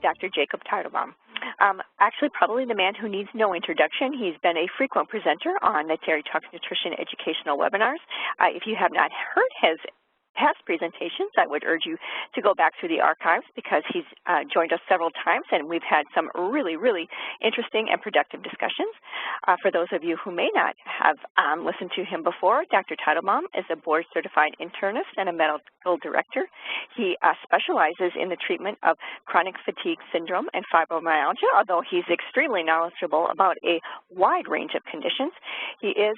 Dr. Jacob Teitelbaum. Actually, probably the man who needs no introduction. He's been a frequent presenter on the Terry Talks Nutrition educational webinars. If you have not heard his past presentations, I would urge you to go back through the archives because he's joined us several times and we've had some really, really interesting and productive discussions. For those of you who may not have listened to him before, Dr. Teitelbaum is a board-certified internist and a medical director. He specializes in the treatment of chronic fatigue syndrome and fibromyalgia, although he's extremely knowledgeable about a wide range of conditions. He is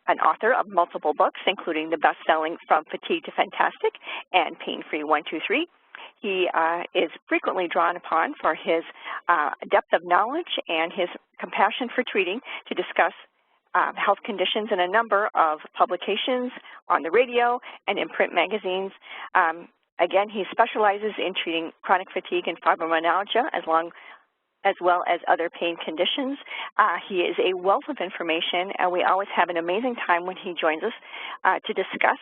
an author of multiple books, including the best-selling From Fatigue to Fantastic and Pain-Free 123. He is frequently drawn upon for his depth of knowledge and his compassion for treating to discuss health conditions in a number of publications on the radio and in print magazines. Again, he specializes in treating chronic fatigue and fibromyalgia as well as other pain conditions. He is a wealth of information, and we always have an amazing time when he joins us to discuss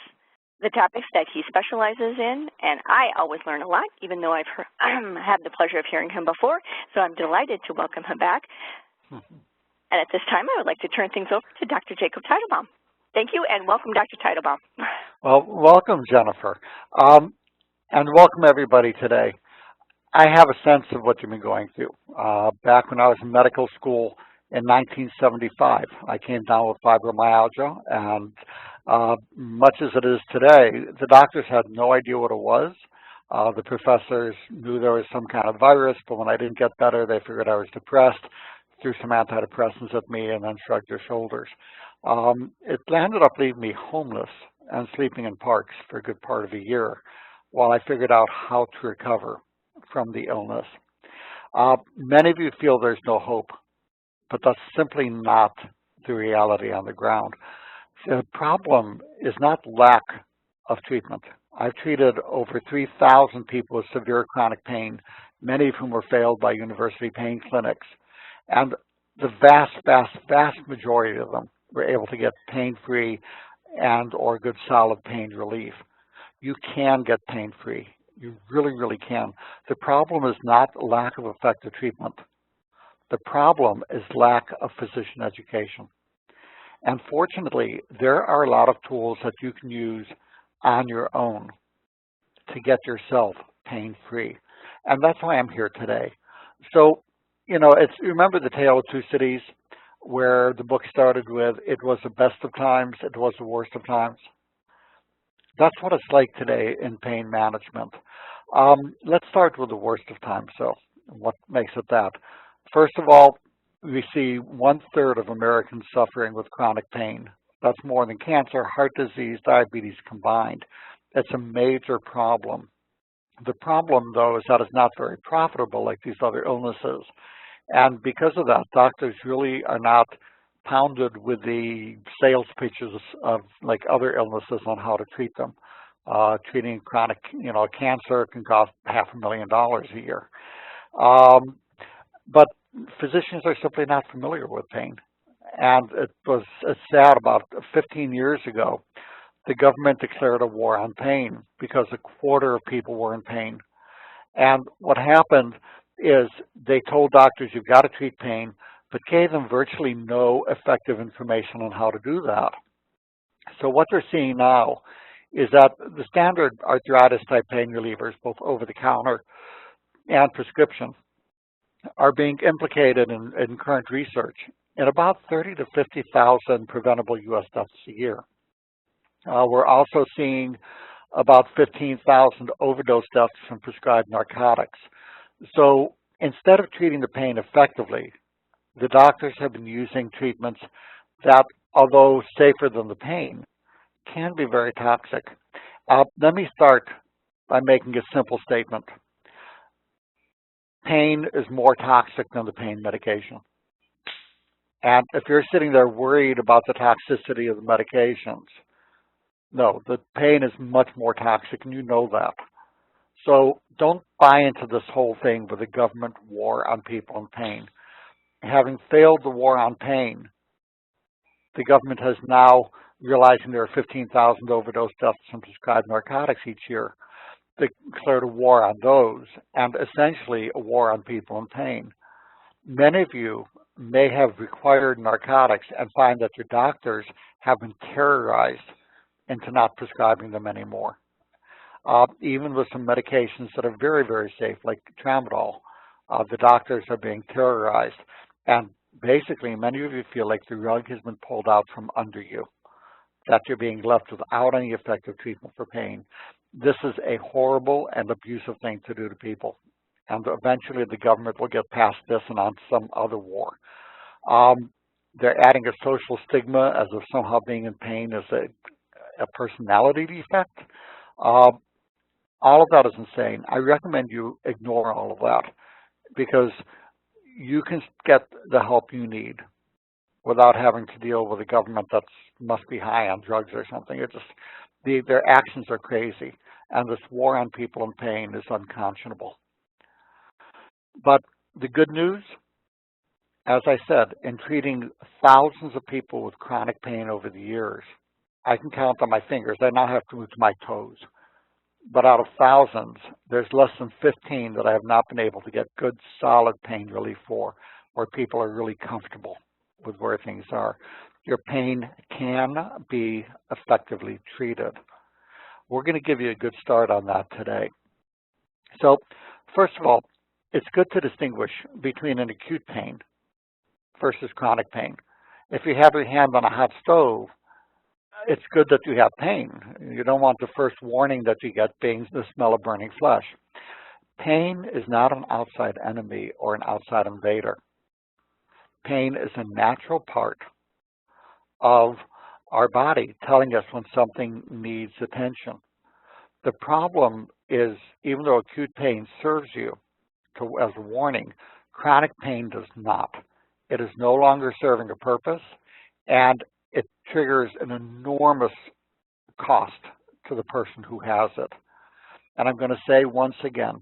the topics that he specializes in, and I always learn a lot, even though I've had the pleasure of hearing him before, so I'm delighted to welcome him back. And at this time, I would like to turn things over to Dr. Jacob Teitelbaum. Thank you, and welcome, Dr. Teitelbaum. Well, welcome, Jennifer, and welcome everybody today. I have a sense of what you've been going through. Back when I was in medical school in 1975, I came down with fibromyalgia, and much as it is today, the doctors had no idea what it was. The professors knew there was some kind of virus, but when I didn't get better, they figured I was depressed, threw some antidepressants at me, and then shrugged their shoulders. It ended up leaving me homeless and sleeping in parks for a good part of a year while I figured out how to recover from the illness. Many of you feel there's no hope, but that's simply not the reality on the ground. The problem is not lack of treatment. I've treated over 3,000 people with severe chronic pain, many of whom were failed by university pain clinics, and the vast majority of them were able to get pain-free and or good solid pain relief. You can get pain-free. You really can. The problem is not lack of effective treatment. The problem is lack of physician education. And fortunately, there are a lot of tools that you can use on your own to get yourself pain-free. And that's why I'm here today. So, you know, remember the Tale of Two Cities, where the book started with, it was the best of times, it was the worst of times? That's what it's like today in pain management. Let's start with the worst of times. So what makes it that? First of all, we see 1/3 of Americans suffering with chronic pain. That's more than cancer, heart disease, diabetes combined. It's a major problem. The problem, though, is that it's not very profitable like these other illnesses. And because of that, doctors really are not pounded with the sales pitches of like other illnesses on how to treat them. Treating chronic, cancer can cost $500,000 a year. But physicians are simply not familiar with pain. And it's sad, about 15 years ago, the government declared a war on pain because 1/4 of people were in pain. And what happened is they told doctors, you've got to treat pain, but gave them virtually no effective information on how to do that. So what they're seeing now is that the standard arthritis type pain relievers, both over the counter and prescription, are being implicated in current research in about 30,000 to 50,000 preventable U.S. deaths a year. We're also seeing about 15,000 overdose deaths from prescribed narcotics. So instead of treating the pain effectively, the doctors have been using treatments that, although safer than the pain, can be very toxic. Let me start by making a simple statement. Pain is more toxic than the pain medication. And if you're sitting there worried about the toxicity of the medications, no, the pain is much more toxic, and you know that. So don't buy into this whole thing with a government war on people in pain. Having failed the war on pain, the government has now, realizing there are 15,000 overdose deaths from prescribed narcotics each year, declared a war on those and essentially a war on people in pain. Many of you may have required narcotics and find that your doctors have been terrorized into not prescribing them anymore. Even with some medications that are very, very safe, like tramadol, the doctors are being terrorized. And basically, many of you feel like the rug has been pulled out from under you, that you're being left without any effective treatment for pain. This is a horrible and abusive thing to do to people. And eventually the government will get past this and on some other war. They're adding a social stigma as if somehow being in pain is a personality defect. All of that is insane. I recommend you ignore all of that because you can get the help you need without having to deal with a government that must be high on drugs or something. It just, their actions are crazy, and this war on people in pain is unconscionable. But the good news, as I said, in treating thousands of people with chronic pain over the years, I can count on my fingers. I now have to move to my toes. But out of thousands, there's less than 15 that I have not been able to get good, solid pain relief for, where people are really comfortable with where things are. Your pain can be effectively treated. We're going to give you a good start on that today. So, first of all, it's good to distinguish between an acute pain versus chronic pain. If you have your hand on a hot stove, it's good that you have pain. You don't want the first warning that you get being the smell of burning flesh. Pain is not an outside enemy or an outside invader. Pain is a natural part of our body telling us when something needs attention. The problem is, even though acute pain serves you as a warning, chronic pain does not. It is no longer serving a purpose, and it triggers an enormous cost to the person who has it. And I'm going to say once again,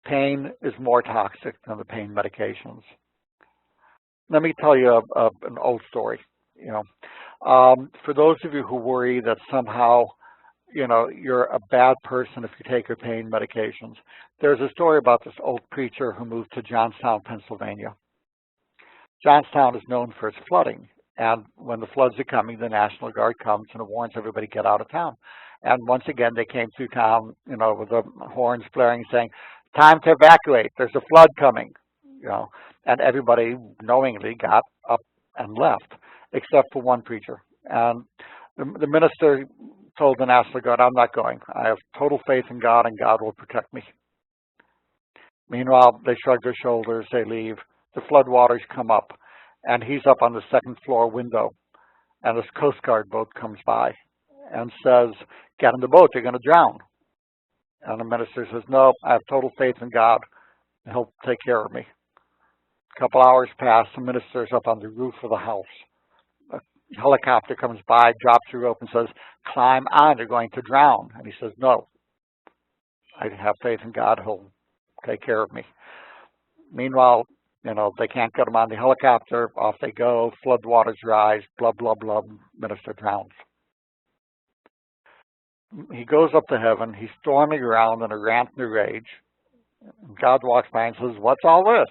pain is more toxic than the pain medications. Let me tell you an old story. For those of you who worry that somehow, you're a bad person if you take your pain medications, there's a story about this old preacher who moved to Johnstown, Pennsylvania. Johnstown is known for its flooding. And when the floods are coming, the National Guard comes and it warns everybody, get out of town. And once again, they came through town, with the horns blaring, saying, time to evacuate, there's a flood coming, and everybody knowingly got up and left, except for one preacher. And the minister told the National Guard, I'm not going. I have total faith in God, and God will protect me. Meanwhile, they shrug their shoulders, they leave. The floodwaters come up, and he's up on the second floor window, and this Coast Guard boat comes by and says, get in the boat, you're going to drown. And the minister says, no, I have total faith in God. He'll take care of me. A couple hours pass, the minister's up on the roof of the house. A helicopter comes by, drops the rope and says, climb on, you're going to drown. And he says, no, I have faith in God, he'll take care of me. Meanwhile, they can't get him on the helicopter, off they go, floodwaters rise, blah, blah, blah, minister drowns. He goes up to heaven, he's storming around in a rant and a rage. And God walks by and says, what's all this?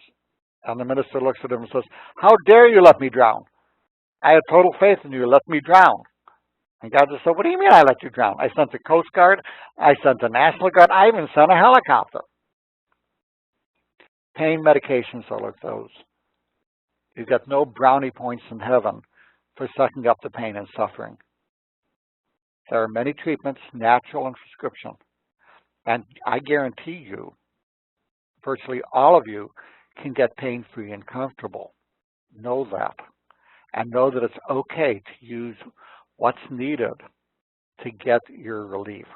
And the minister looks at him and says, how dare you let me drown? I had total faith in you, let me drown. And God just said, what do you mean I let you drown? I sent the Coast Guard, I sent the National Guard, I even sent a helicopter. Pain medications are like those. You get no brownie points in heaven for sucking up the pain and suffering. There are many treatments, natural and prescription. And I guarantee you, virtually all of you can get pain-free and comfortable. Know that. And know that it's okay to use what's needed to get your relief.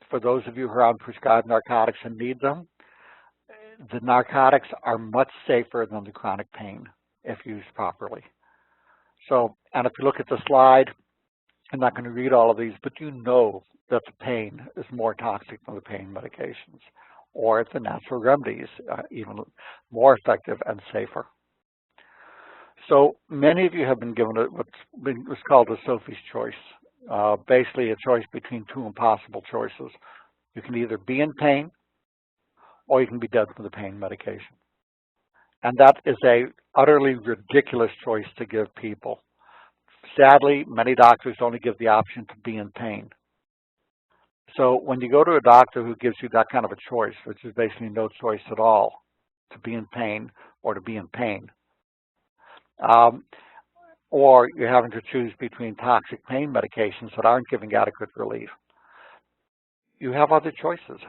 For those of you who are on prescribed narcotics and need them, the narcotics are much safer than the chronic pain if used properly. So, and if you look at the slide, I'm not going to read all of these, but you know that the pain is more toxic than the pain medications, or the natural remedies, even more effective and safer. So many of you have been given what's called a Sophie's choice, basically a choice between two impossible choices. You can either be in pain or you can be dead from the pain medication. And that is a utterly ridiculous choice to give people. Sadly, many doctors only give the option to be in pain. So when you go to a doctor who gives you that kind of a choice, which is basically no choice at all, to be in pain or to be in pain, or you're having to choose between toxic pain medications that aren't giving adequate relief, you have other choices.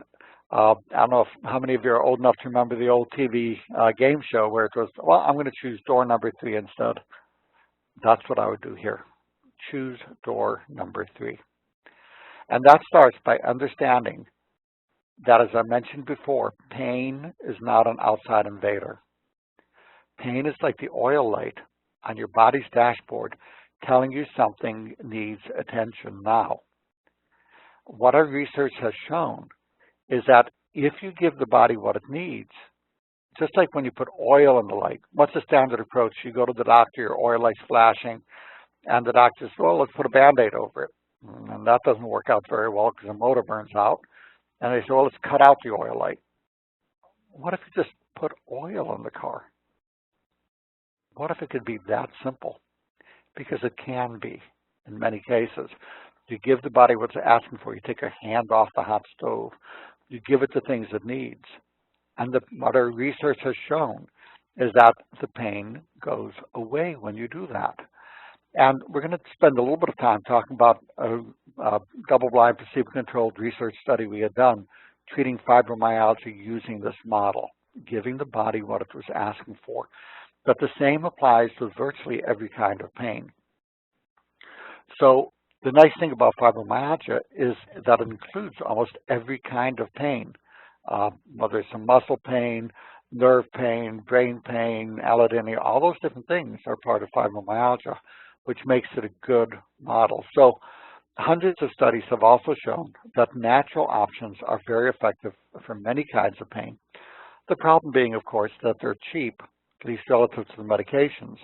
I don't know how many of you are old enough to remember the old TV game show where it was, well, I'm going to choose door number 3 instead. That's what I would do here. Choose door number 3. And that starts by understanding that, as I mentioned before, pain is not an outside invader. Pain is like the oil light on your body's dashboard telling you something needs attention now. What our research has shown is that if you give the body what it needs, just like when you put oil in the light, what's the standard approach? You go to the doctor, your oil light's flashing, and the doctor says, well, let's put a Band-Aid over it. And that doesn't work out very well because the motor burns out. And they say, well, let's cut out the oil light. What if you just put oil in the car? What if it could be that simple? Because it can be in many cases. You give the body what it's asking for. You take a hand off the hot stove. You give it the things it needs. And what our research has shown is that the pain goes away when you do that. And we're going to spend a little bit of time talking about a double-blind, placebo-controlled research study we had done treating fibromyalgia using this model, giving the body what it was asking for. But the same applies to virtually every kind of pain. So the nice thing about fibromyalgia is that it includes almost every kind of pain, whether it's a muscle pain, nerve pain, brain pain, allodynia, all those different things are part of fibromyalgia, which makes it a good model. So hundreds of studies have also shown that natural options are very effective for many kinds of pain. The problem being, of course, that they're cheap, at least relative to the medications,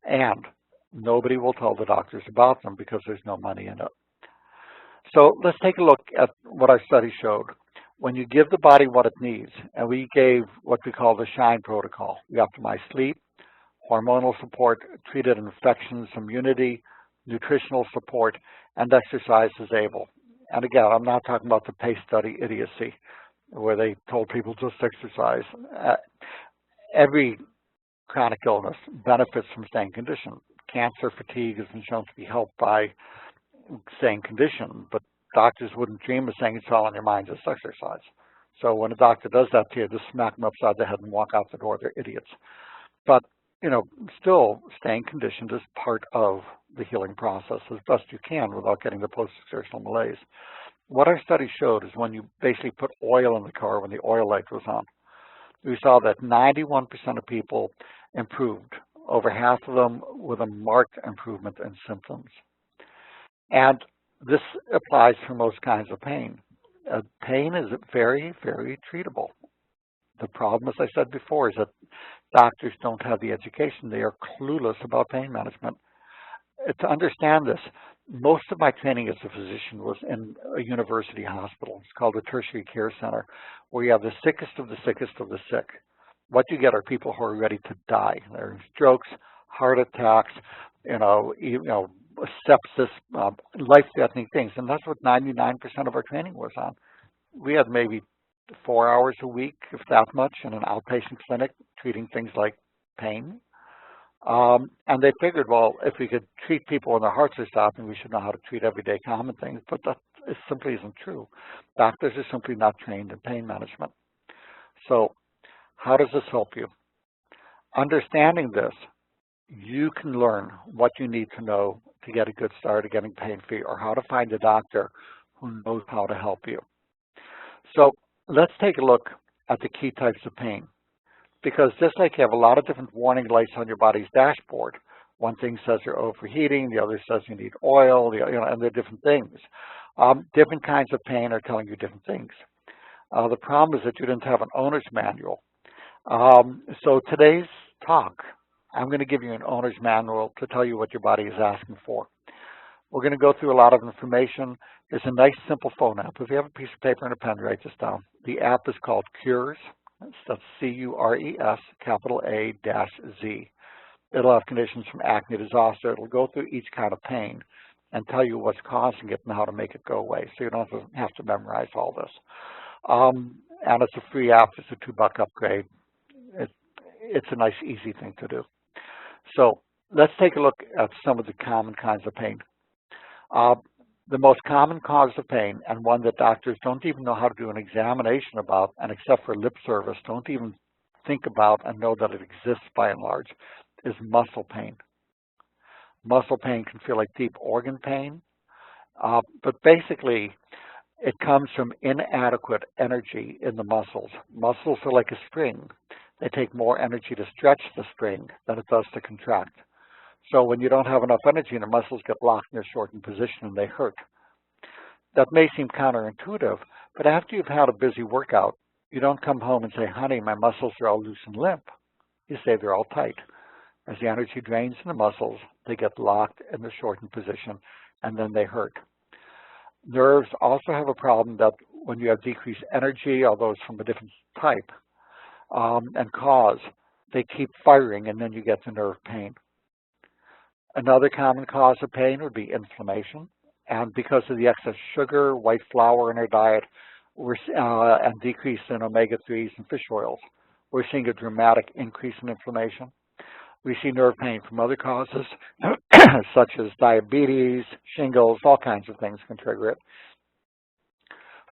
and nobody will tell the doctors about them because there's no money in it. So let's take a look at what our study showed. When you give the body what it needs, and we gave what we call the SHINE protocol, we optimize sleep, hormonal support, treated infections, immunity, nutritional support, and exercise is able. And again, I'm not talking about the PACE study idiocy, where they told people just exercise. Every chronic illness benefits from staying conditioned. Cancer, fatigue has been shown to be helped by staying conditioned, but doctors wouldn't dream of saying it's all in your mind, just exercise. So when a doctor does that to you, just smack them upside the head and walk out the door. They're idiots. But, you know, still staying conditioned is part of the healing process as best you can without getting the post-exertional malaise. What our study showed is when you basically put oil in the car when the oil light was on, we saw that 91% of people improved, over half of them with a marked improvement in symptoms. And this applies for most kinds of pain. Pain is very, very treatable. The problem, as I said before, is that doctors don't have the education. They are clueless about pain management. To understand this, most of my training as a physician was in a university hospital. It's called a tertiary care center, where you have the sickest of the sickest of the sick. What you get are people who are ready to die. They're strokes, heart attacks, sepsis, life-threatening things, and that's what 99% of our training was on. We had maybe 4 hours a week, if that much, in an outpatient clinic treating things like pain. And they figured, well, if we could treat people when their hearts are stopping, we should know how to treat everyday common things, but that simply isn't true. Doctors are simply not trained in pain management. So how does this help you? Understanding this, you can learn what you need to know to get a good start at getting pain-free, or how to find a doctor who knows how to help you. So let's take a look at the key types of pain. Because just like you have a lot of different warning lights on your body's dashboard, one thing says you're overheating, the other says you need oil, and they're different things. Different kinds of pain are telling you different things. The problem is that you didn't have an owner's manual. So today's talk, I'm going to give you an owner's manual to tell you what your body is asking for. We're going to go through a lot of information. There's a nice, simple phone app. If you have a piece of paper and a pen, write this down. The app is called Cures. That's C-U-R-E-S, capital A-Z. It'll have conditions from acne to zoster. It'll go through each kind of pain and tell you what's causing it and how to make it go away. So you don't have to memorize all this. And it's a free app. It's a $2 upgrade. It's a nice, easy thing to do. So let's take a look at some of the common kinds of pain. The most common cause of pain, and one that doctors don't even know how to do an examination about, and except for lip service, don't even think about and know that it exists by and large, is muscle pain. Muscle pain can feel like deep organ pain, but basically it comes from inadequate energy in the muscles. Muscles are like a spring. They take more energy to stretch the spring than it does to contract. So when you don't have enough energy, the muscles get locked in a shortened position and they hurt. That may seem counterintuitive, but after you've had a busy workout, you don't come home and say, honey, my muscles are all loose and limp. You say they're all tight. As the energy drains in the muscles, they get locked in the shortened position and then they hurt. Nerves also have a problem that when you have decreased energy, although it's from a different type and cause, they keep firing and then you get the nerve pain. Another common cause of pain would be inflammation, and because of the excess sugar, white flour in our diet, and decrease in omega-3s and fish oils, we're seeing a dramatic increase in inflammation. We see nerve pain from other causes, such as diabetes, shingles, all kinds of things can trigger it.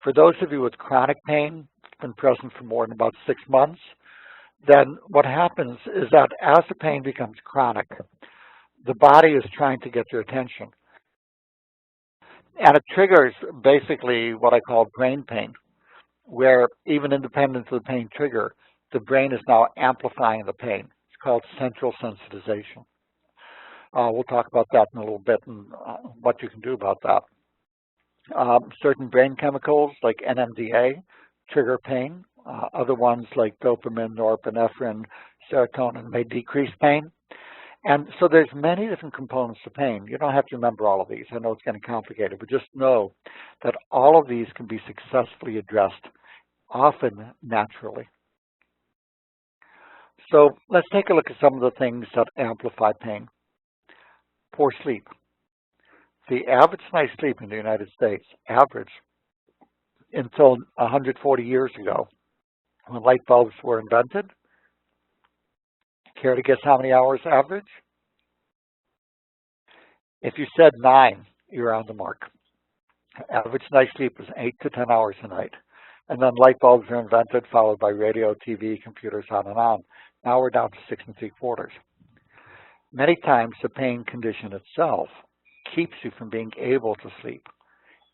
For those of you with chronic pain, it's been present for more than about 6 months, then what happens is that as the pain becomes chronic, the body is trying to get your attention. And it triggers basically what I call brain pain, where even independent of the pain trigger, the brain is now amplifying the pain. It's called central sensitization. We'll talk about that in a little bit and what you can do about that. Certain brain chemicals like NMDA trigger pain. Other ones like dopamine, norepinephrine, serotonin may decrease pain. And so there's many different components to pain. You don't have to remember all of these. I know it's getting complicated, but just know that all of these can be successfully addressed, often naturally. So let's take a look at some of the things that amplify pain. Poor sleep. The average night's sleep in the United States, average, until 140 years ago, when light bulbs were invented. Care to guess how many hours average? If you said 9, you're on the mark. Average night sleep is 8 to 10 hours a night. And then light bulbs are invented, followed by radio, TV, computers, on and on. Now we're down to 6 3/4. Many times the pain condition itself keeps you from being able to sleep.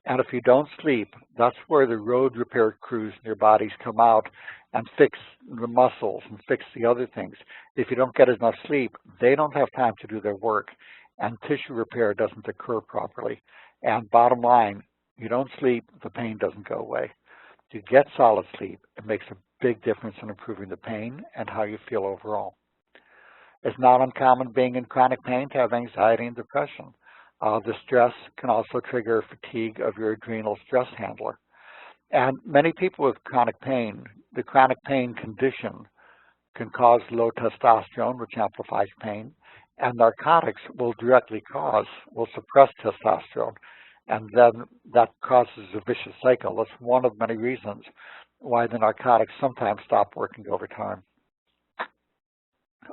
And if you don't sleep, that's where the road repair crews in your bodies come out and fix the muscles and fix the other things. If you don't get enough sleep, they don't have time to do their work, and tissue repair doesn't occur properly. And bottom line, you don't sleep, the pain doesn't go away. To get solid sleep, it makes a big difference in improving the pain and how you feel overall. It's not uncommon being in chronic pain to have anxiety and depression. The stress can also trigger fatigue of your adrenal stress handler. And many people with chronic pain, the chronic pain condition can cause low testosterone, which amplifies pain, and narcotics will suppress testosterone, and then that causes a vicious cycle. That's one of many reasons why the narcotics sometimes stop working over time.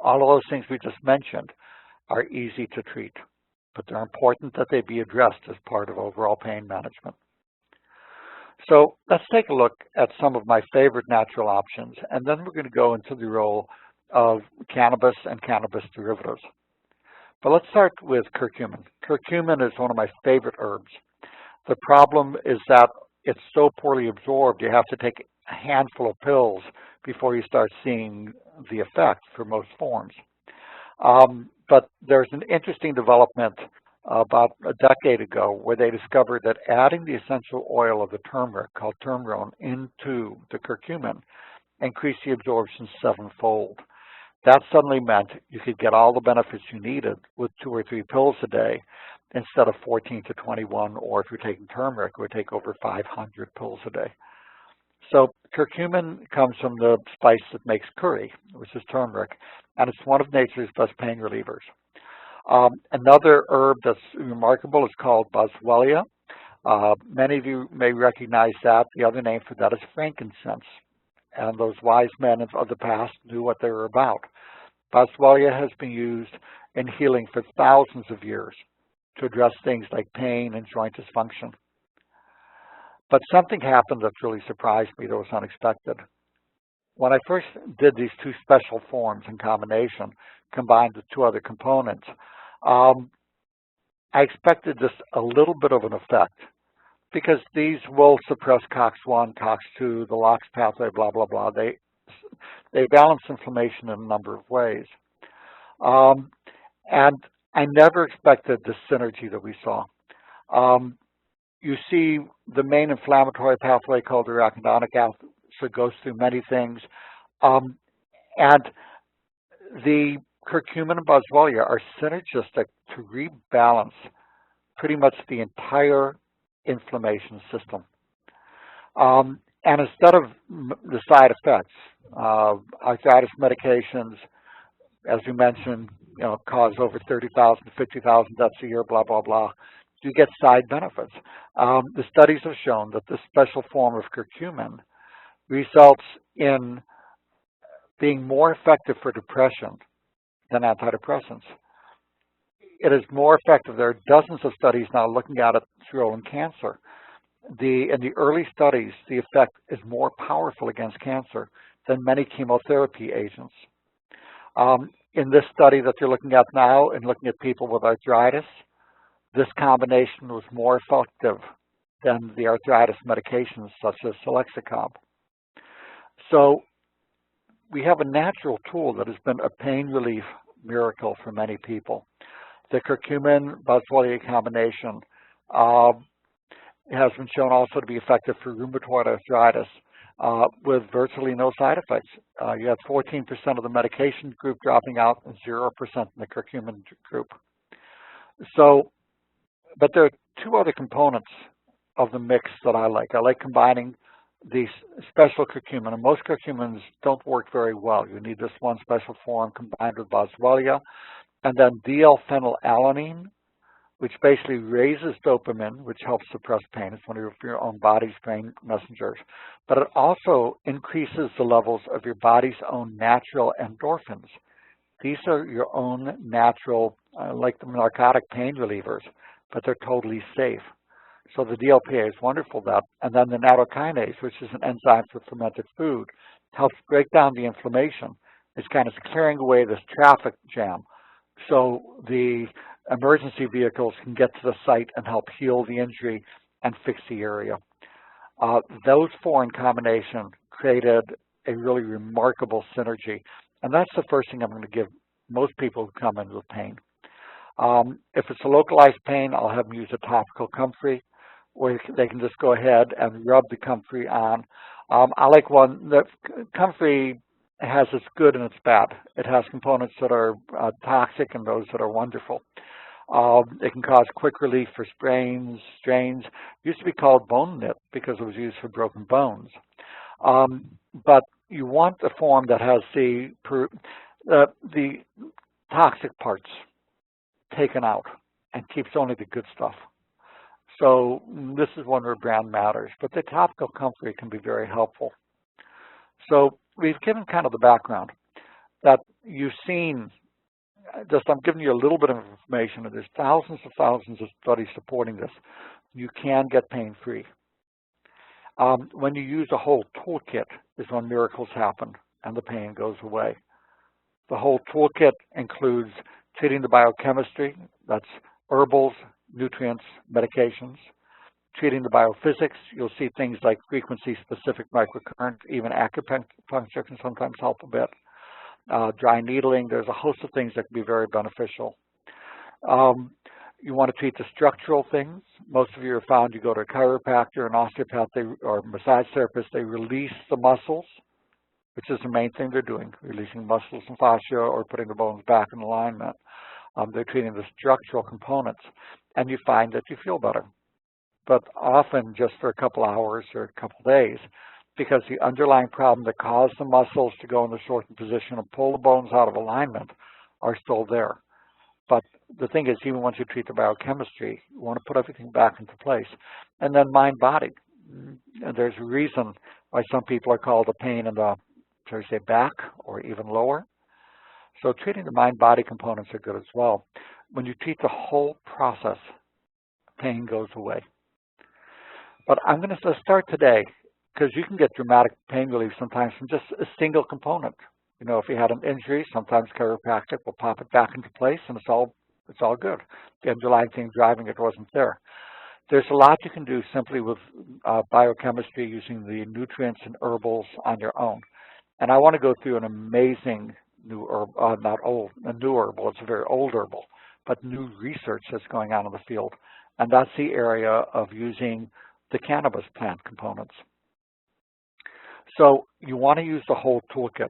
All of those things we just mentioned are easy to treat, but they're important that they be addressed as part of overall pain management. So let's take a look at some of my favorite natural options, and then we're going to go into the role of cannabis and cannabis derivatives. But let's start with curcumin. Curcumin is one of my favorite herbs. The problem is that it's so poorly absorbed, you have to take a handful of pills before you start seeing the effect for most forms. But there's an interesting development about a decade ago where they discovered that adding the essential oil of the turmeric, called turmeric, into the curcumin increased the absorption 7-fold. That suddenly meant you could get all the benefits you needed with 2 or 3 pills a day, instead of 14 to 21, or if you're taking turmeric, it would take over 500 pills a day. So curcumin comes from the spice that makes curry, which is turmeric, and it's one of nature's best pain relievers. Another herb that's remarkable is called boswellia. Many of you may recognize that. The other name for that is frankincense. And those wise men of the past knew what they were about. Boswellia has been used in healing for thousands of years to address things like pain and joint dysfunction. But something happened that really surprised me that was unexpected. When I first did these two special forms in combination, combined with two other components, I expected just a little bit of an effect because these will suppress COX-1, COX-2, the LOX pathway, blah, blah, blah. They balance inflammation in a number of ways. And I never expected the synergy that we saw. You see the main inflammatory pathway called the arachidonic acid, so it goes through many things. And the curcumin and boswellia are synergistic to rebalance pretty much the entire inflammation system. And instead of the side effects, arthritis medications, as you mentioned, cause over 30,000 to 50,000 deaths a year, blah, blah, blah. You get side benefits. The studies have shown that this special form of curcumin results in being more effective for depression than antidepressants. It is more effective. There are dozens of studies now looking at its role in cancer. In the early studies, the effect is more powerful against cancer than many chemotherapy agents. In this study that you're looking at now and looking at people with arthritis, this combination was more effective than the arthritis medications such as Selexicab. So we have a natural tool that has been a pain relief miracle for many people. The curcumin-boswellia combination has been shown also to be effective for rheumatoid arthritis with virtually no side effects. You have 14% of the medication group dropping out and 0% in the curcumin group. So, but there are two other components of the mix that I like. I like combining these special curcumin, and most curcumins don't work very well. You need this one special form combined with boswellia, and then D-L-phenylalanine, which basically raises dopamine, which helps suppress pain. It's one of your own body's pain messengers. But it also increases the levels of your body's own natural endorphins. These are your own natural, like the narcotic pain relievers, but they're totally safe. So the DLPA is wonderful that. And then the nattokinase, which is an enzyme for fermented food, helps break down the inflammation. It's kind of clearing away this traffic jam. So the emergency vehicles can get to the site and help heal the injury and fix the area. Those four in combination created a really remarkable synergy. And that's the first thing I'm going to give most people who come in with pain. If it's a localized pain, I'll have them use a topical comfrey, or they can just go ahead and rub the comfrey on. I like one, the comfrey has its good and its bad. It has components that are toxic and those that are wonderful. It can cause quick relief for strains. It used to be called bone knit because it was used for broken bones. But you want a form that has the toxic parts taken out and keeps only the good stuff. So this is one where brand matters, but the topical comfrey can be very helpful. So we've given kind of the background that you've seen. I'm giving you a little bit of information, and there's thousands of studies supporting this. You can get pain-free. When you use a whole toolkit is when miracles happen and the pain goes away. The whole toolkit includes treating the biochemistry, that's herbals, nutrients, medications. Treating the biophysics, you'll see things like frequency-specific microcurrent, even acupuncture can sometimes help a bit. Dry needling, there's a host of things that can be very beneficial. You want to treat the structural things. Most of you have found you go to a chiropractor, an osteopath, or massage therapist, they release the muscles, which is the main thing they're doing, releasing muscles and fascia or putting the bones back in alignment. They're treating the structural components, and you find that you feel better, but often just for a couple hours or a couple days, because the underlying problem that caused the muscles to go in the shortened position and pull the bones out of alignment are still there. But the thing is, even once you treat the biochemistry, you want to put everything back into place. And then mind-body. And there's a reason why some people are called a pain in the, shall we say, back or even lower. So treating the mind-body components are good as well. When you treat the whole process, pain goes away. But I'm going to start today, because you can get dramatic pain relief sometimes from just a single component. You know, if you had an injury, sometimes chiropractic will pop it back into place, and it's all good. The underlying thing driving it wasn't there. There's a lot you can do simply with biochemistry using the nutrients and herbals on your own. And I want to go through an amazing new herb, a new herbal. It's a very old herbal, but new research that's going on in the field. And that's the area of using the cannabis plant components. So you want to use the whole toolkit.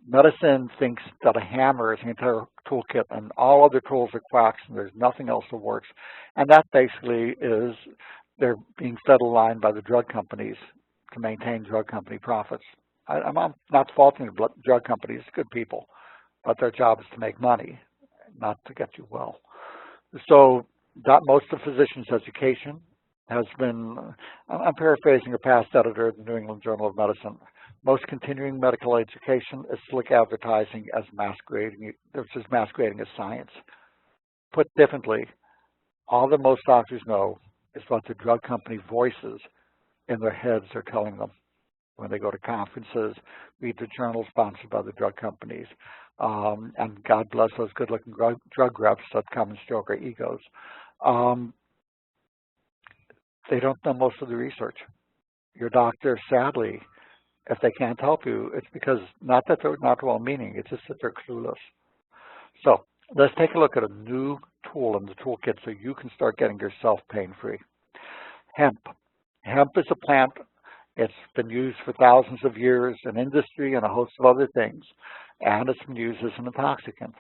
Medicine thinks that a hammer is an entire toolkit and all other tools are quacks and there's nothing else that works. And that basically is they're being fed a line by the drug companies to maintain drug company profits. I'm not faulting the drug companies, good people, but their job is to make money, not to get you well. So that most of physicians' education has been, I'm paraphrasing a past editor of the New England Journal of Medicine. Most continuing medical education is slick advertising as masquerading, which is masquerading as science. Put differently, all that most doctors know is what the drug company voices in their heads are telling them when they go to conferences, read the journals sponsored by the drug companies. And God bless those good-looking drug reps that come and stroke our egos. They don't know most of the research. Your doctor, sadly, if they can't help you, it's because not that they're not well-meaning, it's just that they're clueless. So let's take a look at a new tool in the toolkit so you can start getting yourself pain-free. Hemp. Hemp is a plant. It's been used for thousands of years in industry and a host of other things, and it's been used as an intoxicant.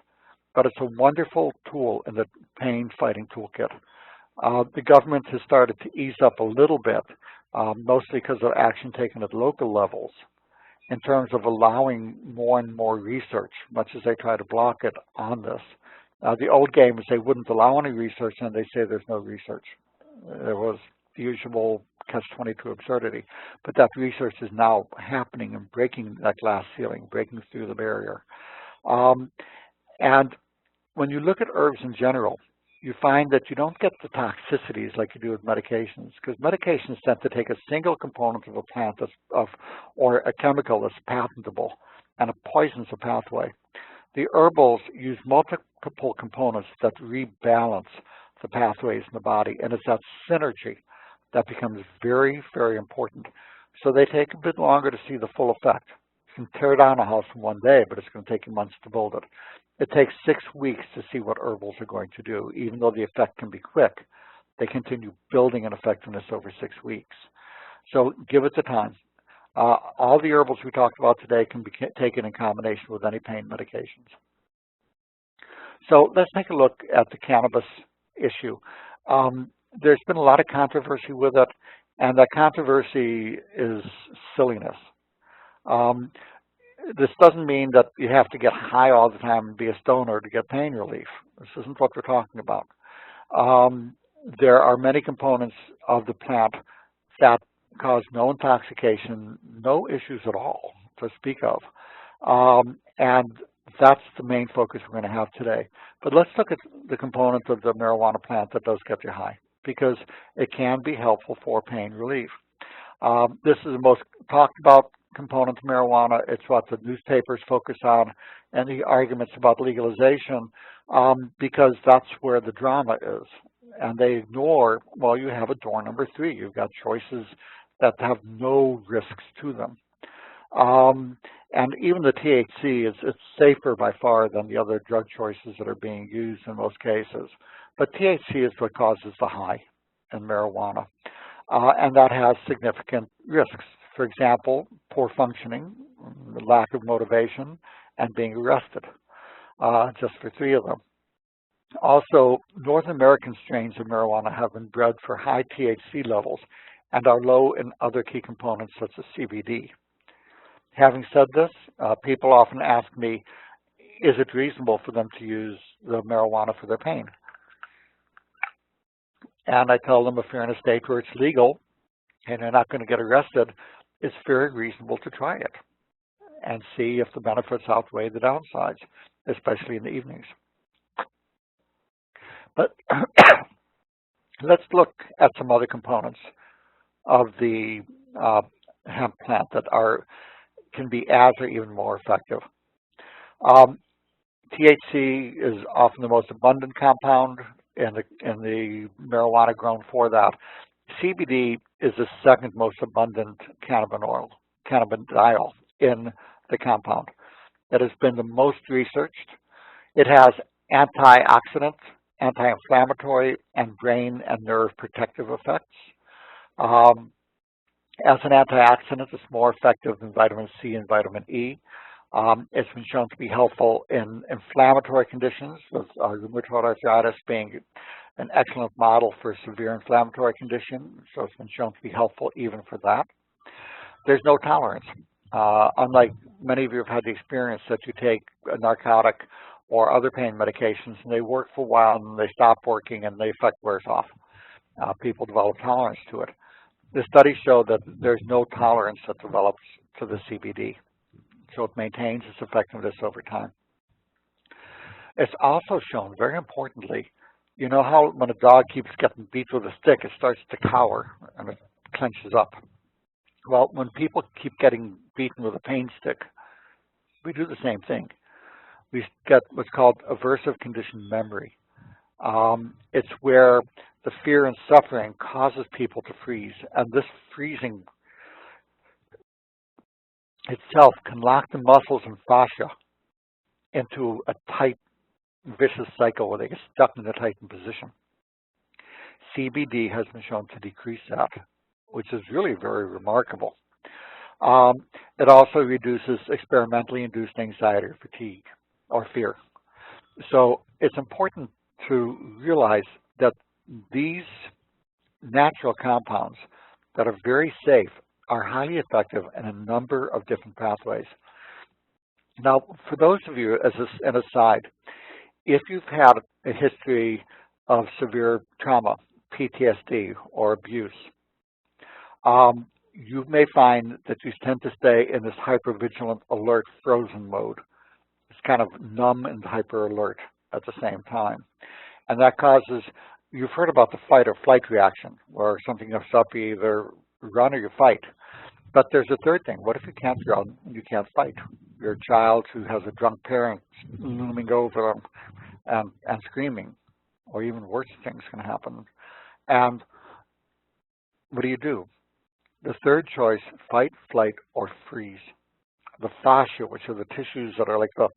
But it's a wonderful tool in the pain-fighting toolkit. The government has started to ease up a little bit, mostly because of action taken at local levels, in terms of allowing more and more research, much as they try to block it on this. The old game is they wouldn't allow any research, and they say there's no research. There was the usual catch-22 absurdity, but that research is now happening and breaking that glass ceiling, breaking through the barrier. And when you look at herbs in general, you find that you don't get the toxicities like you do with medications, because medications tend to take a single component of a plant or a chemical that's patentable, and it poisons a pathway. The herbals use multiple components that rebalance the pathways in the body, and it's that synergy that becomes very, very important. So they take a bit longer to see the full effect. You can tear down a house in one day, but it's going to take you months to build it. It takes 6 weeks to see what herbals are going to do. Even though the effect can be quick, they continue building an effectiveness over 6 weeks. So give it the time. All the herbals we talked about today can be taken in combination with any pain medications. So let's take a look at the cannabis issue. There's been a lot of controversy with it, and that controversy is silliness. This doesn't mean that you have to get high all the time and be a stoner to get pain relief. This isn't what we're talking about. There are many components of the plant that cause no intoxication, no issues at all to speak of. And that's the main focus we're going to have today. But let's look at the component of the marijuana plant that does get you high, because it can be helpful for pain relief. This is the most talked about component of marijuana. It's what the newspapers focus on, and the arguments about legalization, because that's where the drama is. And they ignore, well, you have a door number 3. You've got choices that have no risks to them. And even the THC, it's safer by far than the other drug choices that are being used in most cases. But THC is what causes the high in marijuana. And that has significant risks. For example, poor functioning, lack of motivation, and being arrested, just for 3 of them. Also, North American strains of marijuana have been bred for high THC levels and are low in other key components such as CBD. Having said this, people often ask me, is it reasonable for them to use the marijuana for their pain? And I tell them if you're in a state where it's legal and you're not going to get arrested, it's very reasonable to try it and see if the benefits outweigh the downsides, especially in the evenings. But let's look at some other components of the hemp plant that can be as or even more effective. THC is often the most abundant compound in the marijuana grown for that. CBD is the second most abundant cannabidiol in the compound. It has been the most researched. It has antioxidant, anti-inflammatory, and brain and nerve protective effects. As an antioxidant, it's more effective than vitamin C and vitamin E. It's been shown to be helpful in inflammatory conditions, with rheumatoid arthritis being an excellent model for a severe inflammatory condition, so it's been shown to be helpful even for that. There's no tolerance. Unlike many of you have had the experience that you take a narcotic or other pain medications and they work for a while and they stop working and the effect wears off. People develop tolerance to it. The studies show that there's no tolerance that develops to the CBD, so it maintains its effectiveness over time. It's also shown, very importantly, you know how when a dog keeps getting beat with a stick, it starts to cower and it clenches up. Well, when people keep getting beaten with a pain stick, we do the same thing. We get what's called aversive conditioned memory. It's where the fear and suffering causes people to freeze, and this freezing itself can lock the muscles and fascia into a tight, vicious cycle where they get stuck in a tightened position. CBD has been shown to decrease that, which is really very remarkable. It also reduces experimentally induced anxiety or fatigue or fear. So it's important to realize that these natural compounds that are very safe are highly effective in a number of different pathways. Now, for those of you, as an aside, if you've had a history of severe trauma, PTSD, or abuse, you may find that you tend to stay in this hypervigilant, alert, frozen mode. It's kind of numb and hyper alert at the same time. And that causes, you've heard about the fight or flight reaction, where something comes up, you either run or you fight. But there's a third thing. What if you can't run and you can't fight? You're a child who has a drunk parent looming over them and screaming, or even worse things can happen. And what do? The third choice, fight, flight, or freeze. The fascia, which are the tissues that are like the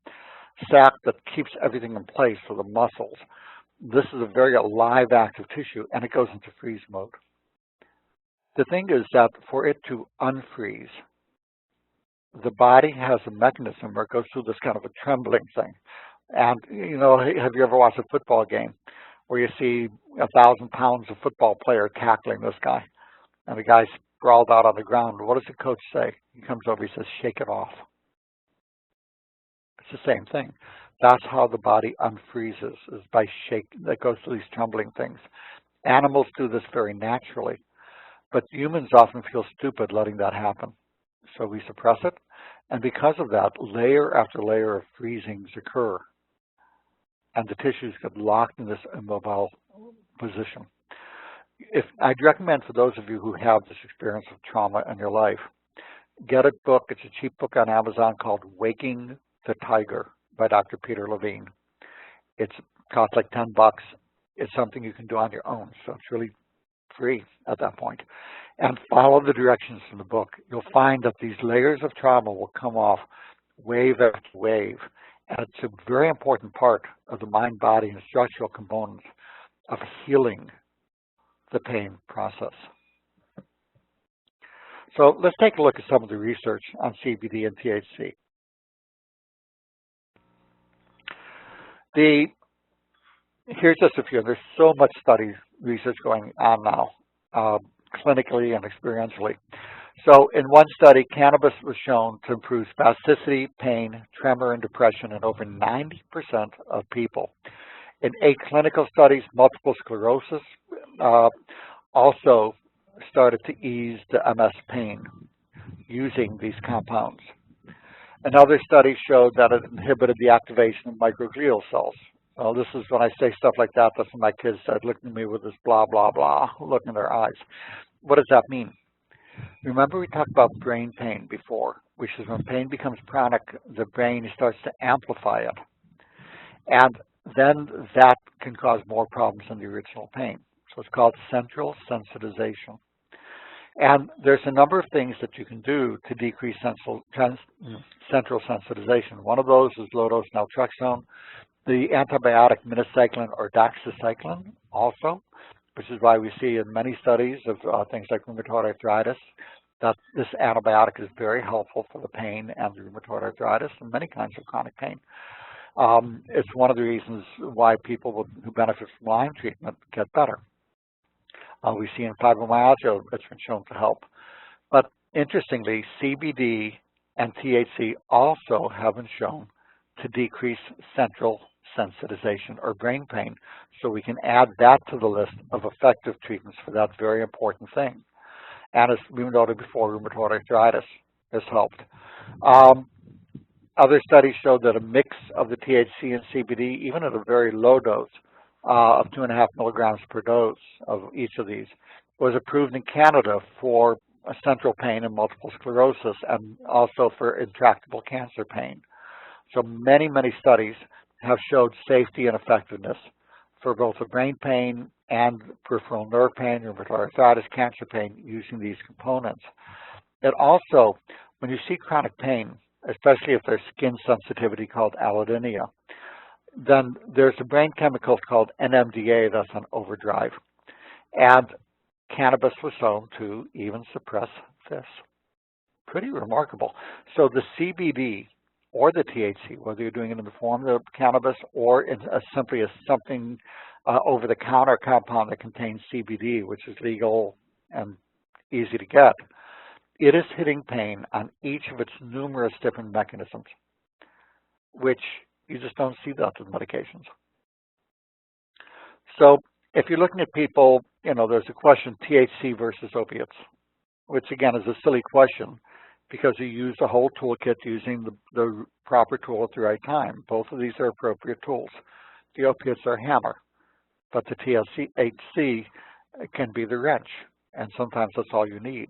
sac that keeps everything in place for the muscles. This is a very alive, active tissue, and it goes into freeze mode. The thing is that for it to unfreeze, the body has a mechanism where it goes through this kind of a trembling thing. And, you know, have you ever watched a football game where you see 1,000 pounds of football player tackling this guy, and the guy's sprawled out on the ground? What does the coach say? He comes over, he says, shake it off. It's the same thing. That's how the body unfreezes, is by shaking. That goes through these trembling things. Animals do this very naturally, but humans often feel stupid letting that happen. So we suppress it, and because of that, layer after layer of freezings occur, and the tissues get locked in this immobile position. I'd recommend for those of you who have this experience of trauma in your life, get a book. It's a cheap book on Amazon called Waking the Tiger by Dr. Peter Levine. It costs like $10. It's something you can do on your own, so it's really free at that point. And follow the directions from the book. You'll find that these layers of trauma will come off wave after wave, and it's a very important part of the mind, body, and structural components of healing the pain process. So let's take a look at some of the research on CBD and THC. Here's just a few. There's so much research going on now, clinically and experientially. So in one study, cannabis was shown to improve spasticity, pain, tremor, and depression in over 90% of people. In 8 clinical studies, multiple sclerosis also started to ease the MS pain using these compounds. Another study showed that it inhibited the activation of microglial cells. Well, this is when I say stuff like that, that's when my kids start looking at me with this blah, blah, blah, look in their eyes. What does that mean? Remember we talked about brain pain before, which is when pain becomes chronic, the brain starts to amplify it. And then that can cause more problems than the original pain. So it's called central sensitization. And there's a number of things that you can do to decrease central sensitization. One of those is low-dose naltrexone, the antibiotic minocycline or doxycycline also, which is why we see in many studies of things like rheumatoid arthritis that this antibiotic is very helpful for the pain and the rheumatoid arthritis and many kinds of chronic pain. It's one of the reasons why people who benefit from Lyme treatment get better. We see in fibromyalgia it's been shown to help. But interestingly, CBD and THC also have been shown to decrease central sensitization or brain pain. So we can add that to the list of effective treatments for that very important thing. And as we noted before, rheumatoid arthritis has helped. Other studies showed that a mix of the THC and CBD, even at a very low dose of 2.5 milligrams per dose of each of these, was approved in Canada for central pain and multiple sclerosis and also for intractable cancer pain. So many, many studies have showed safety and effectiveness for both the brain pain and peripheral nerve pain, rheumatoid arthritis, cancer pain using these components. It also, when you see chronic pain, especially if there's skin sensitivity called allodynia, then there's a brain chemical called NMDA that's on overdrive. And cannabis was shown to even suppress this. Pretty remarkable. So the CBD or the THC, whether you're doing it in the form of cannabis or in simply as something over-the-counter compound that contains CBD, which is legal and easy to get, it is hitting pain on each of its numerous different mechanisms, which you just don't see that with medications. So if you're looking at people, there's a question, THC versus opiates, which again is a silly question because you use the whole toolkit using the proper tool at the right time. Both of these are appropriate tools. The opiates are a hammer, but the THC can be the wrench, and sometimes that's all you need.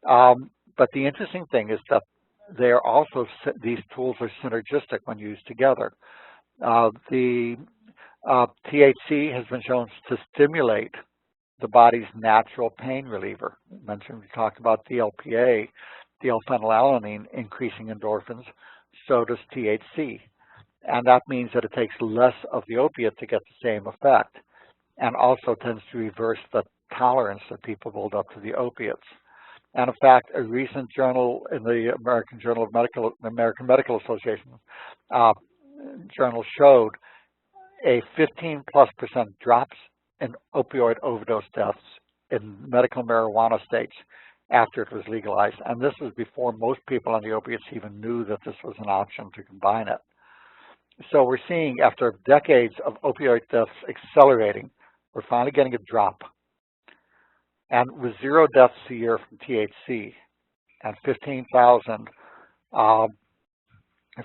But the interesting thing is that they are also, these tools are synergistic when used together. The THC has been shown to stimulate the body's natural pain reliever. We talked about the LPA, the L-phenylalanine, increasing endorphins. So does THC. And that means that it takes less of the opiate to get the same effect, and also tends to reverse the tolerance that people build up to the opiates. And in fact, a recent journal in the American Medical Association journal showed a 15+% drops in opioid overdose deaths in medical marijuana states after it was legalized. And this was before most people on the opiates even knew that this was an option to combine it. So we're seeing, after decades of opioid deaths accelerating, we're finally getting a drop. And with 0 deaths a year from THC and 15,000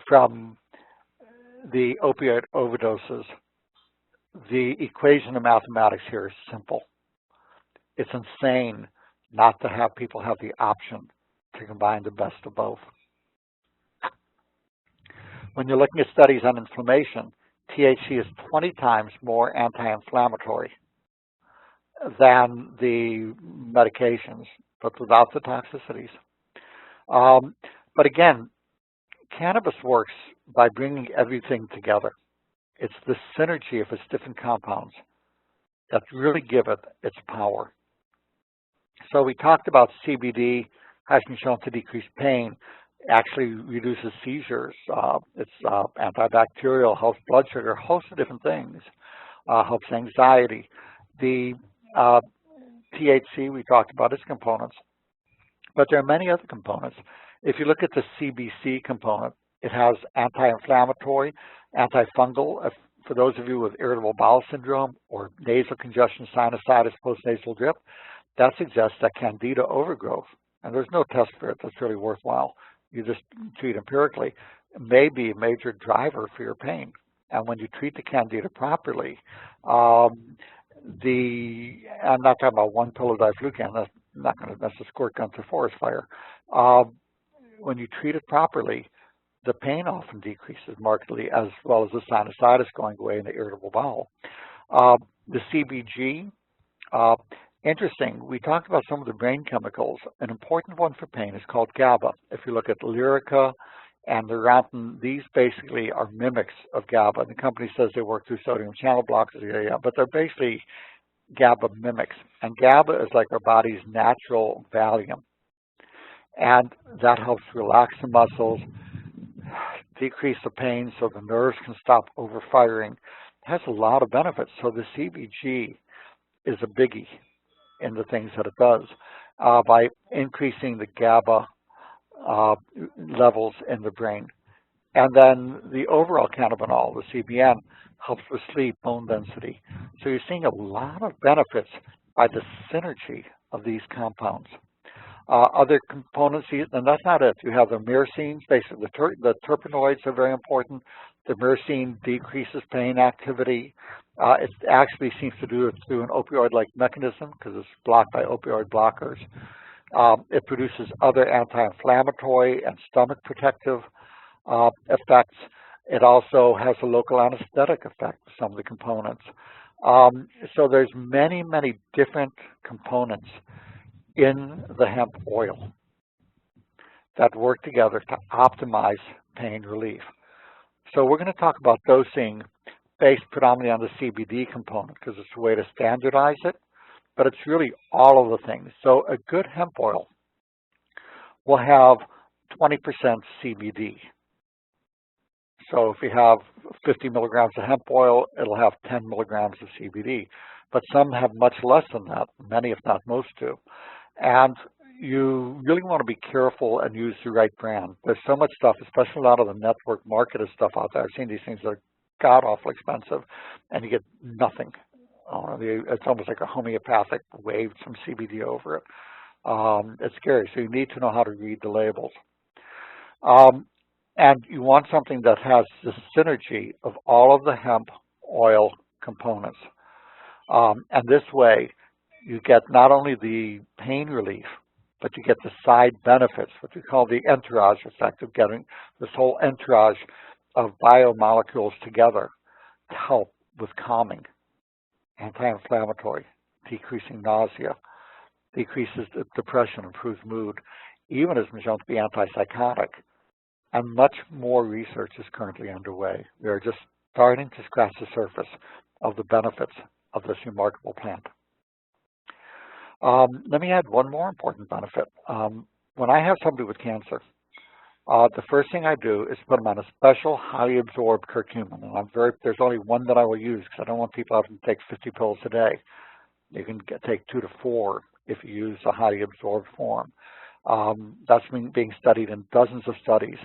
from the opioid overdoses, the equation of mathematics here is simple. It's insane not to have people have the option to combine the best of both. When you're looking at studies on inflammation, THC is 20 times more anti-inflammatory than the medications, but without the toxicities. But again, cannabis works by bringing everything together. It's the synergy of its different compounds that really give it its power. So we talked about CBD has been shown to decrease pain, actually reduces seizures, it's antibacterial, helps blood sugar, a host of different things. helps anxiety. The THC, we talked about its components, but there are many other components. If you look at the CBC component, it has anti-inflammatory, antifungal. For those of you with irritable bowel syndrome or nasal congestion, sinusitis, postnasal drip, that suggests that candida overgrowth, and there's no test for it that's really worthwhile, you just treat empirically, may be a major driver for your pain. And when you treat the candida properly, I'm not talking about one pill of diflucan, that's a squirt gun to forest fire. When you treat it properly, the pain often decreases markedly, as well as the sinusitis going away and the irritable bowel. The CBG, interesting, we talked about some of the brain chemicals. An important one for pain is called GABA. If you look at Lyrica and Neurontin, these basically are mimics of GABA. The company says they work through sodium channel blockers, but they're basically GABA mimics. And GABA is like our body's natural Valium. And that helps relax the muscles, decrease the pain so the nerves can stop overfiring. It has a lot of benefits. So the CBG is a biggie in the things that it does by increasing the GABA levels in the brain. And then the overall cannabinol, the CBN, helps with sleep, bone density. So you're seeing a lot of benefits by the synergy of these compounds. Other components, and that's not it. You have the myrcene, basically the terpenoids are very important. The myrcene decreases pain activity. It actually seems to do it through an opioid-like mechanism because it's blocked by opioid blockers. It produces other anti-inflammatory and stomach protective effects. It also has a local anesthetic effect with some of the components. So there's many, many different components in the hemp oil that work together to optimize pain relief. So we're going to talk about dosing based predominantly on the CBD component because it's a way to standardize it, but it's really all of the things. So a good hemp oil will have 20% CBD. So if you have 50 milligrams of hemp oil, it'll have 10 milligrams of CBD. But some have much less than that, many if not most do. And you really want to be careful and use the right brand. There's so much stuff, especially a lot of the network marketed stuff out there. I've seen these things that are god-awful expensive, and you get nothing. It's almost like a homeopathic wave, some CBD over it. It's scary, so you need to know how to read the labels. And you want something that has the synergy of all of the hemp oil components. And this way, you get not only the pain relief, but you get the side benefits, what we call the entourage effect of getting this whole entourage of biomolecules together to help with calming, anti-inflammatory, decreasing nausea, decreases depression, improves mood, even is shown to be antipsychotic. And much more research is currently underway. We are just starting to scratch the surface of the benefits of this remarkable plant. Let me add one more important benefit. When I have somebody with cancer, the first thing I do is put them on a special highly absorbed curcumin. And there's only one that I will use because I don't want people having to take 50 pills a day. You can take 2 to 4 if you use a highly absorbed form. That's being studied in dozens of studies.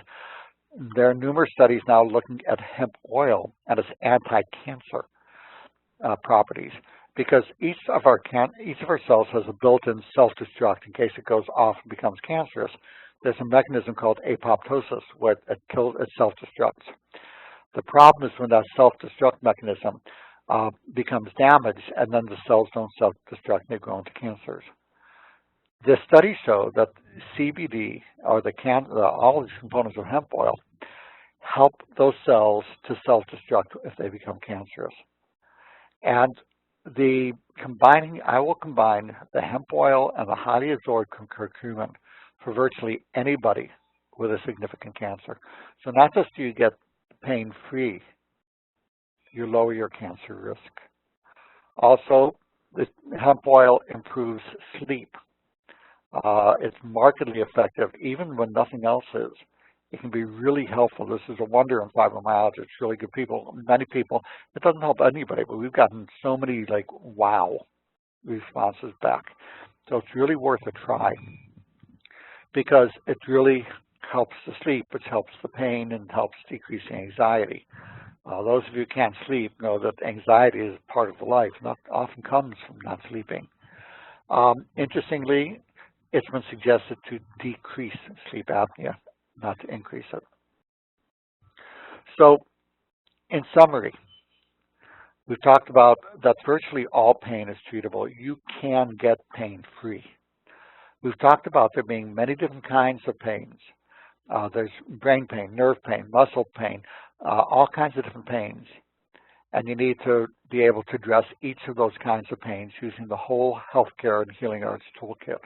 There are numerous studies now looking at hemp oil and its anti-cancer properties, because each of our cells has a built-in self-destruct in case it goes off and becomes cancerous. There's a mechanism called apoptosis where it self-destructs. The problem is when that self-destruct mechanism becomes damaged and then the cells don't self-destruct and they grow into cancers. The studies show that CBD, or all these components of hemp oil, help those cells to self-destruct if they become cancerous. And I will combine the hemp oil and the highly absorbed curcumin for virtually anybody with a significant cancer. So not just do you get pain-free, you lower your cancer risk. Also, the hemp oil improves sleep. It's markedly effective even when nothing else is It can be really helpful. This is a wonder in fibromyalgia. It's really good. Many people, it doesn't help anybody, but we've gotten so many like wow responses back. So it's really worth a try because it really helps the sleep, which helps the pain and helps decrease the anxiety. Those of you who can't sleep know that anxiety is part of the life, not often comes from not sleeping. Interestingly, it's been suggested to decrease sleep apnea, not to increase it. So, in summary, we've talked about that virtually all pain is treatable. You can get pain-free. We've talked about there being many different kinds of pains. There's brain pain, nerve pain, muscle pain, all kinds of different pains. And you need to be able to address each of those kinds of pains using the whole healthcare and healing arts toolkit.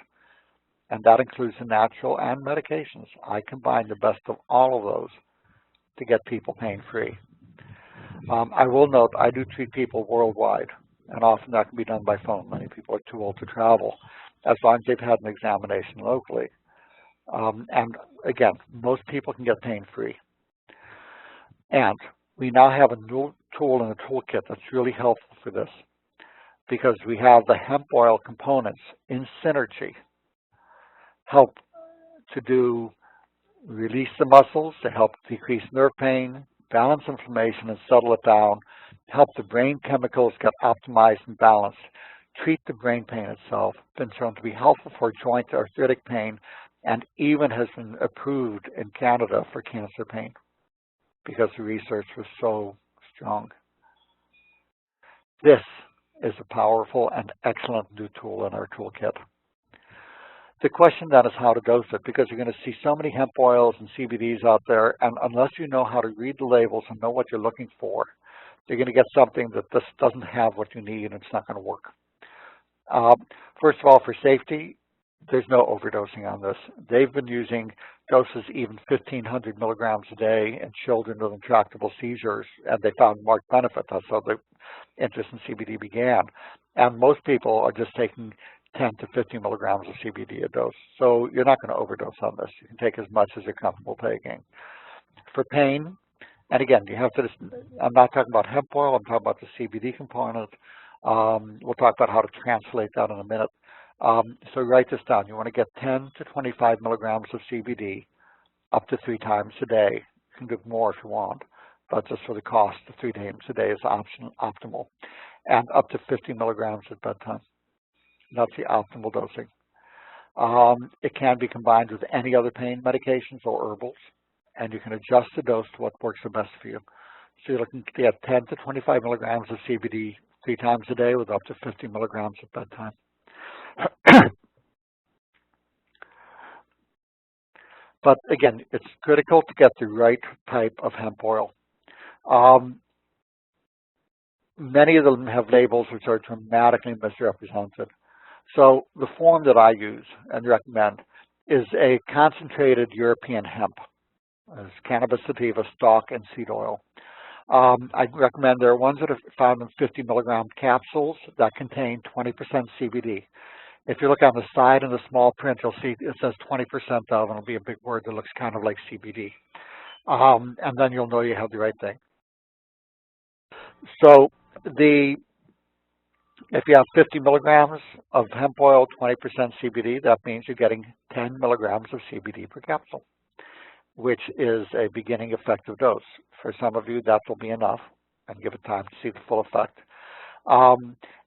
And that includes the natural and medications. I combine the best of all of those to get people pain-free. I will note I do treat people worldwide, and often that can be done by phone. Many people are too old to travel, as long as they've had an examination locally. And again, most people can get pain-free. And we now have a new tool in the toolkit that's really helpful for this because we have the hemp oil components in synergy help to release the muscles, to help decrease nerve pain, balance inflammation and settle it down, help the brain chemicals get optimized and balanced, treat the brain pain itself, been shown to be helpful for joint arthritic pain, and even has been approved in Canada for cancer pain because the research was so strong. This is a powerful and excellent new tool in our toolkit. The question then is how to dose it, because you're going to see so many hemp oils and CBDs out there, and unless you know how to read the labels and know what you're looking for, you're going to get something that this doesn't have what you need and it's not going to work. First of all, for safety, there's no overdosing on this. They've been using doses even 1,500 milligrams a day in children with intractable seizures, and they found marked benefit. That's how the interest in CBD began. And most people are just taking 10 to 50 milligrams of CBD a dose. So you're not going to overdose on this. You can take as much as you're comfortable taking. For pain, and again, you have to, I'm not talking about hemp oil, I'm talking about the CBD component. We'll talk about how to translate that in a minute. So write this down. You want to get 10 to 25 milligrams of CBD up to 3 times a day. You can do more if you want, but just for the cost, the 3 times a day is optimal. And up to 50 milligrams at bedtime. That's the optimal dosing. It can be combined with any other pain medications or herbals, and you can adjust the dose to what works the best for you. So you're looking to get 10 to 25 milligrams of CBD 3 times a day with up to 50 milligrams at bedtime. But again, it's critical to get the right type of hemp oil. Many of them have labels which are dramatically misrepresented. So the form that I use and recommend is a concentrated European hemp. It's cannabis sativa, stalk, and seed oil. I recommend there are ones that are found in 50 milligram capsules that contain 20% CBD. If you look on the side in the small print, you'll see it says 20% of, and it'll be a big word that looks kind of like CBD. And then you'll know you have the right thing. So if you have 50 milligrams of hemp oil, 20% CBD, that means you're getting 10 milligrams of CBD per capsule, which is a beginning effective dose. For some of you, that will be enough, and give it time to see the full effect.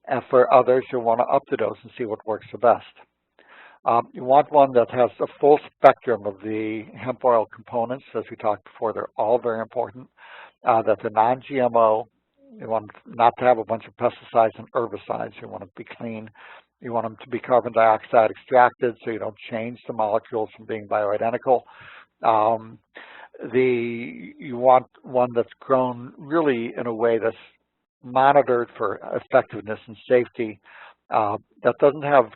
And for others, you'll want to up the dose and see what works the best. You want one that has a full spectrum of the hemp oil components. As we talked before, they're all very important. That they're non-GMO. You want not to have a bunch of pesticides and herbicides. You want them to be clean. You want them to be carbon dioxide extracted so you don't change the molecules from being bioidentical. You want one that's grown really in a way that's monitored for effectiveness and safety, that doesn't have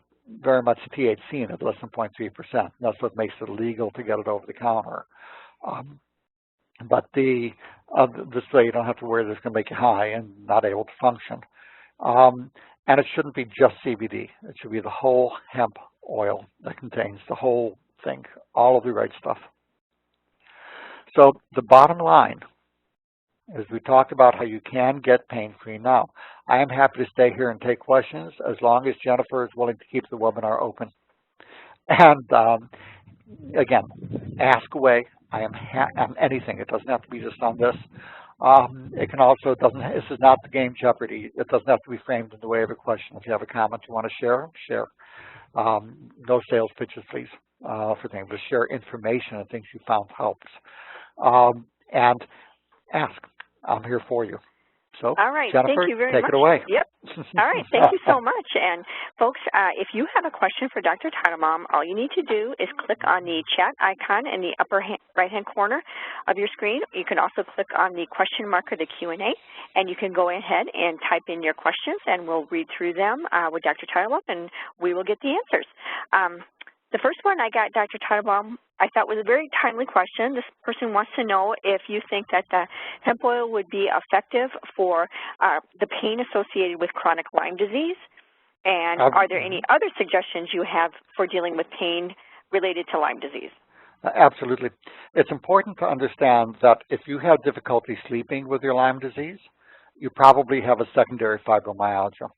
very much THC in it, less than 0.3%. That's what makes it illegal to get it over the counter. But this way you don't have to worry that it's going to make you high and not able to function. And it shouldn't be just CBD. It should be the whole hemp oil that contains the whole thing, all of the right stuff. So the bottom line is we talked about how you can get pain-free now. I am happy to stay here and take questions as long as Jennifer is willing to keep the webinar open. And again, ask away. I am on anything. It doesn't have to be just on this. It can also, this is not the game Jeopardy. It doesn't have to be framed in the way of a question. If you have a comment you want to share, share. No sales pitches, please, for things. Just share information and things you found helps. And ask. I'm here for you. So, all right, Jennifer, thank you very take much. it away. Yep. All right, thank you so much. And folks, if you have a question for Dr. Teitelbaum, all you need to do is click on the chat icon in the upper right-hand corner of your screen. You can also click on the question mark or the Q&A, and you can go ahead and type in your questions, and we'll read through them with Dr. Teitelbaum, and we will get the answers. The first one I got, Dr. Teitelbaum, I thought was a very timely question. This person wants to know if you think that the hemp oil would be effective for the pain associated with chronic Lyme disease, and are there any other suggestions you have for dealing with pain related to Lyme disease? Absolutely. It's important to understand that if you have difficulty sleeping with your Lyme disease, you probably have a secondary fibromyalgia.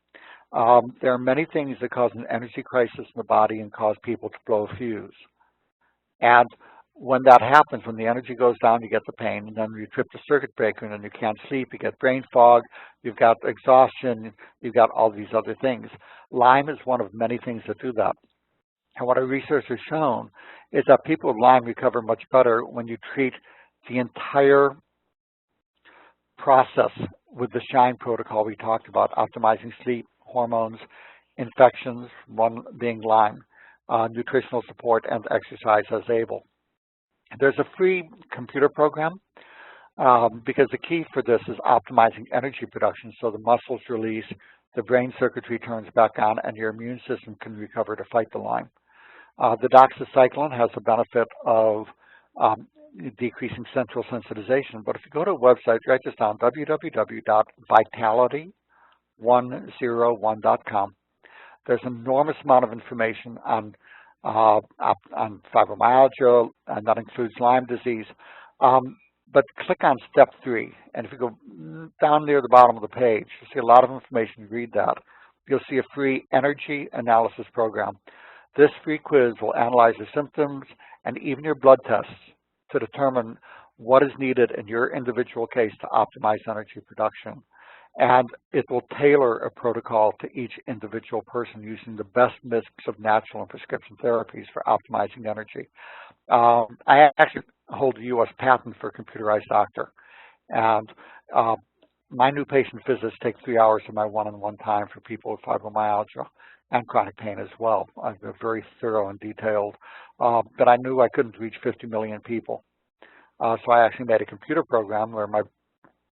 There are many things that cause an energy crisis in the body and cause people to blow a fuse. And when that happens, when the energy goes down, you get the pain, and then you trip the circuit breaker, and then you can't sleep, you get brain fog, you've got exhaustion, you've got all these other things. Lyme is one of many things that do that. And what our research has shown is that people with Lyme recover much better when you treat the entire process with the SHINE protocol we talked about, optimizing sleep, hormones, infections, one being Lyme, nutritional support, and exercise as able. There's a free computer program because the key for this is optimizing energy production so the muscles release, the brain circuitry turns back on, and your immune system can recover to fight the Lyme. The doxycycline has the benefit of decreasing central sensitization, but if you go to a website, write this down, www.vitality101.com. There's an enormous amount of information on fibromyalgia, and that includes Lyme disease. But click on step 3, and if you go down near the bottom of the page, you'll see a lot of information. Read that. You'll see a free energy analysis program. This free quiz will analyze your symptoms and even your blood tests to determine what is needed in your individual case to optimize energy production. And it will tailor a protocol to each individual person using the best mix of natural and prescription therapies for optimizing energy. I actually hold a U.S. patent for computerized doctor. And my new patient visits take 3 hours of my one-on-one time for people with fibromyalgia and chronic pain as well. I've been very thorough and detailed, but I knew I couldn't reach 50 million people. So I actually made a computer program where my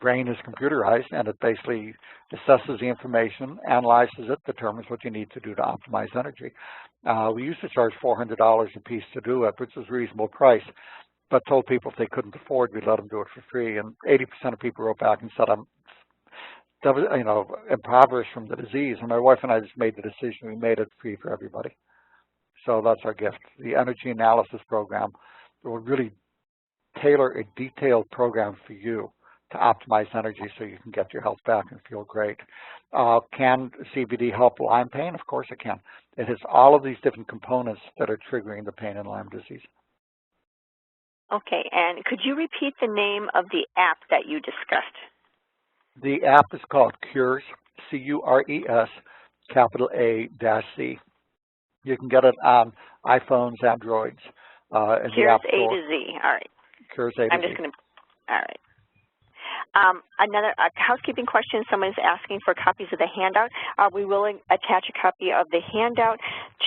brain is computerized, and it basically assesses the information, analyzes it, determines what you need to do to optimize energy. We used to charge $400 a piece to do it, which was a reasonable price, but told people if they couldn't afford, we'd let them do it for free. And 80% of people wrote back and said, I'm impoverished from the disease. And my wife and I just made the decision. We made it free for everybody. So that's our gift. The energy analysis program will really tailor a detailed program for you to optimize energy so you can get your health back and feel great. Can CBD help Lyme pain? Of course it can. It has all of these different components that are triggering the pain in Lyme disease. Okay, and could you repeat the name of the app that you discussed? The app is called Cures, C-U-R-E-S, capital A-C. You can get it on iPhones, Androids, in the App Store. Cures A to Z, all right. Cures A to Z. I'm just going to, all right. Another housekeeping question, someone is asking for copies of the handout. We will attach a copy of the handout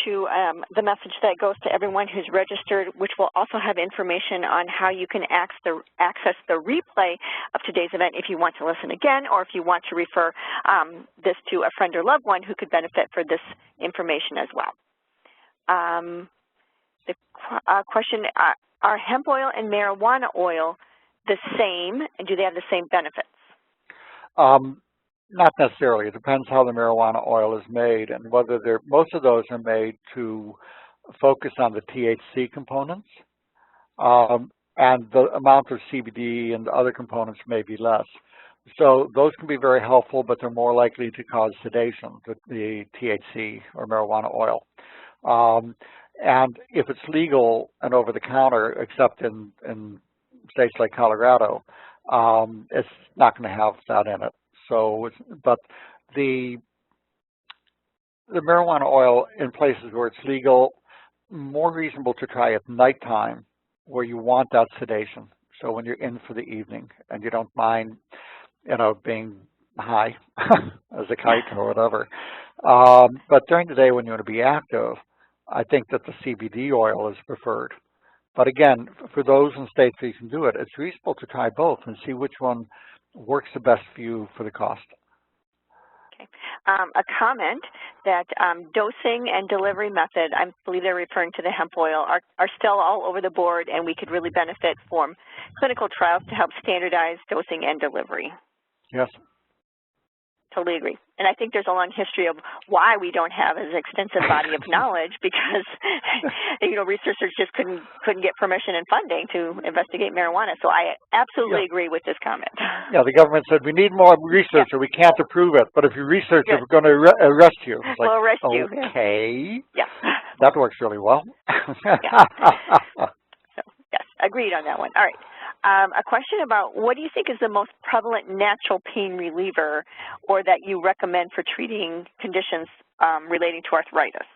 to the message that goes to everyone who's registered, which will also have information on how you can access the replay of today's event if you want to listen again, or if you want to refer this to a friend or loved one who could benefit for this information as well. The question, are hemp oil and marijuana oil the same, and do they have the same benefits? Not necessarily. It depends how the marijuana oil is made, and whether most of those are made to focus on the THC components. and the amount of CBD and the other components may be less. So those can be very helpful, but they're more likely to cause sedation, the THC or marijuana oil. And if it's legal and over the counter, except in states like Colorado, it's not going to have that in it. So, but the marijuana oil in places where it's legal, more reasonable to try at nighttime where you want that sedation. So when you're in for the evening and you don't mind, being high as a kite or whatever. But during the day when you want to be active, I think that the CBD oil is preferred. But again, for those in states where you can do it, it's reasonable to try both and see which one works the best for you for the cost. Okay. A comment that dosing and delivery method, I believe they're referring to the hemp oil, are still all over the board, and we could really benefit from clinical trials to help standardize dosing and delivery. Yes. Totally agree. And I think there's a long history of why we don't have an extensive body of knowledge because, researchers just couldn't get permission and funding to investigate marijuana. So I absolutely agree with this comment. Yeah, the government said, we need more research or we can't approve it. But if you research it, we're going to arrest you. It's like, we'll arrest you. Okay. Yeah. That works really well. Yeah. So, yes, agreed on that one. All right. A question about what do you think is the most prevalent natural pain reliever or that you recommend for treating conditions relating to arthritis?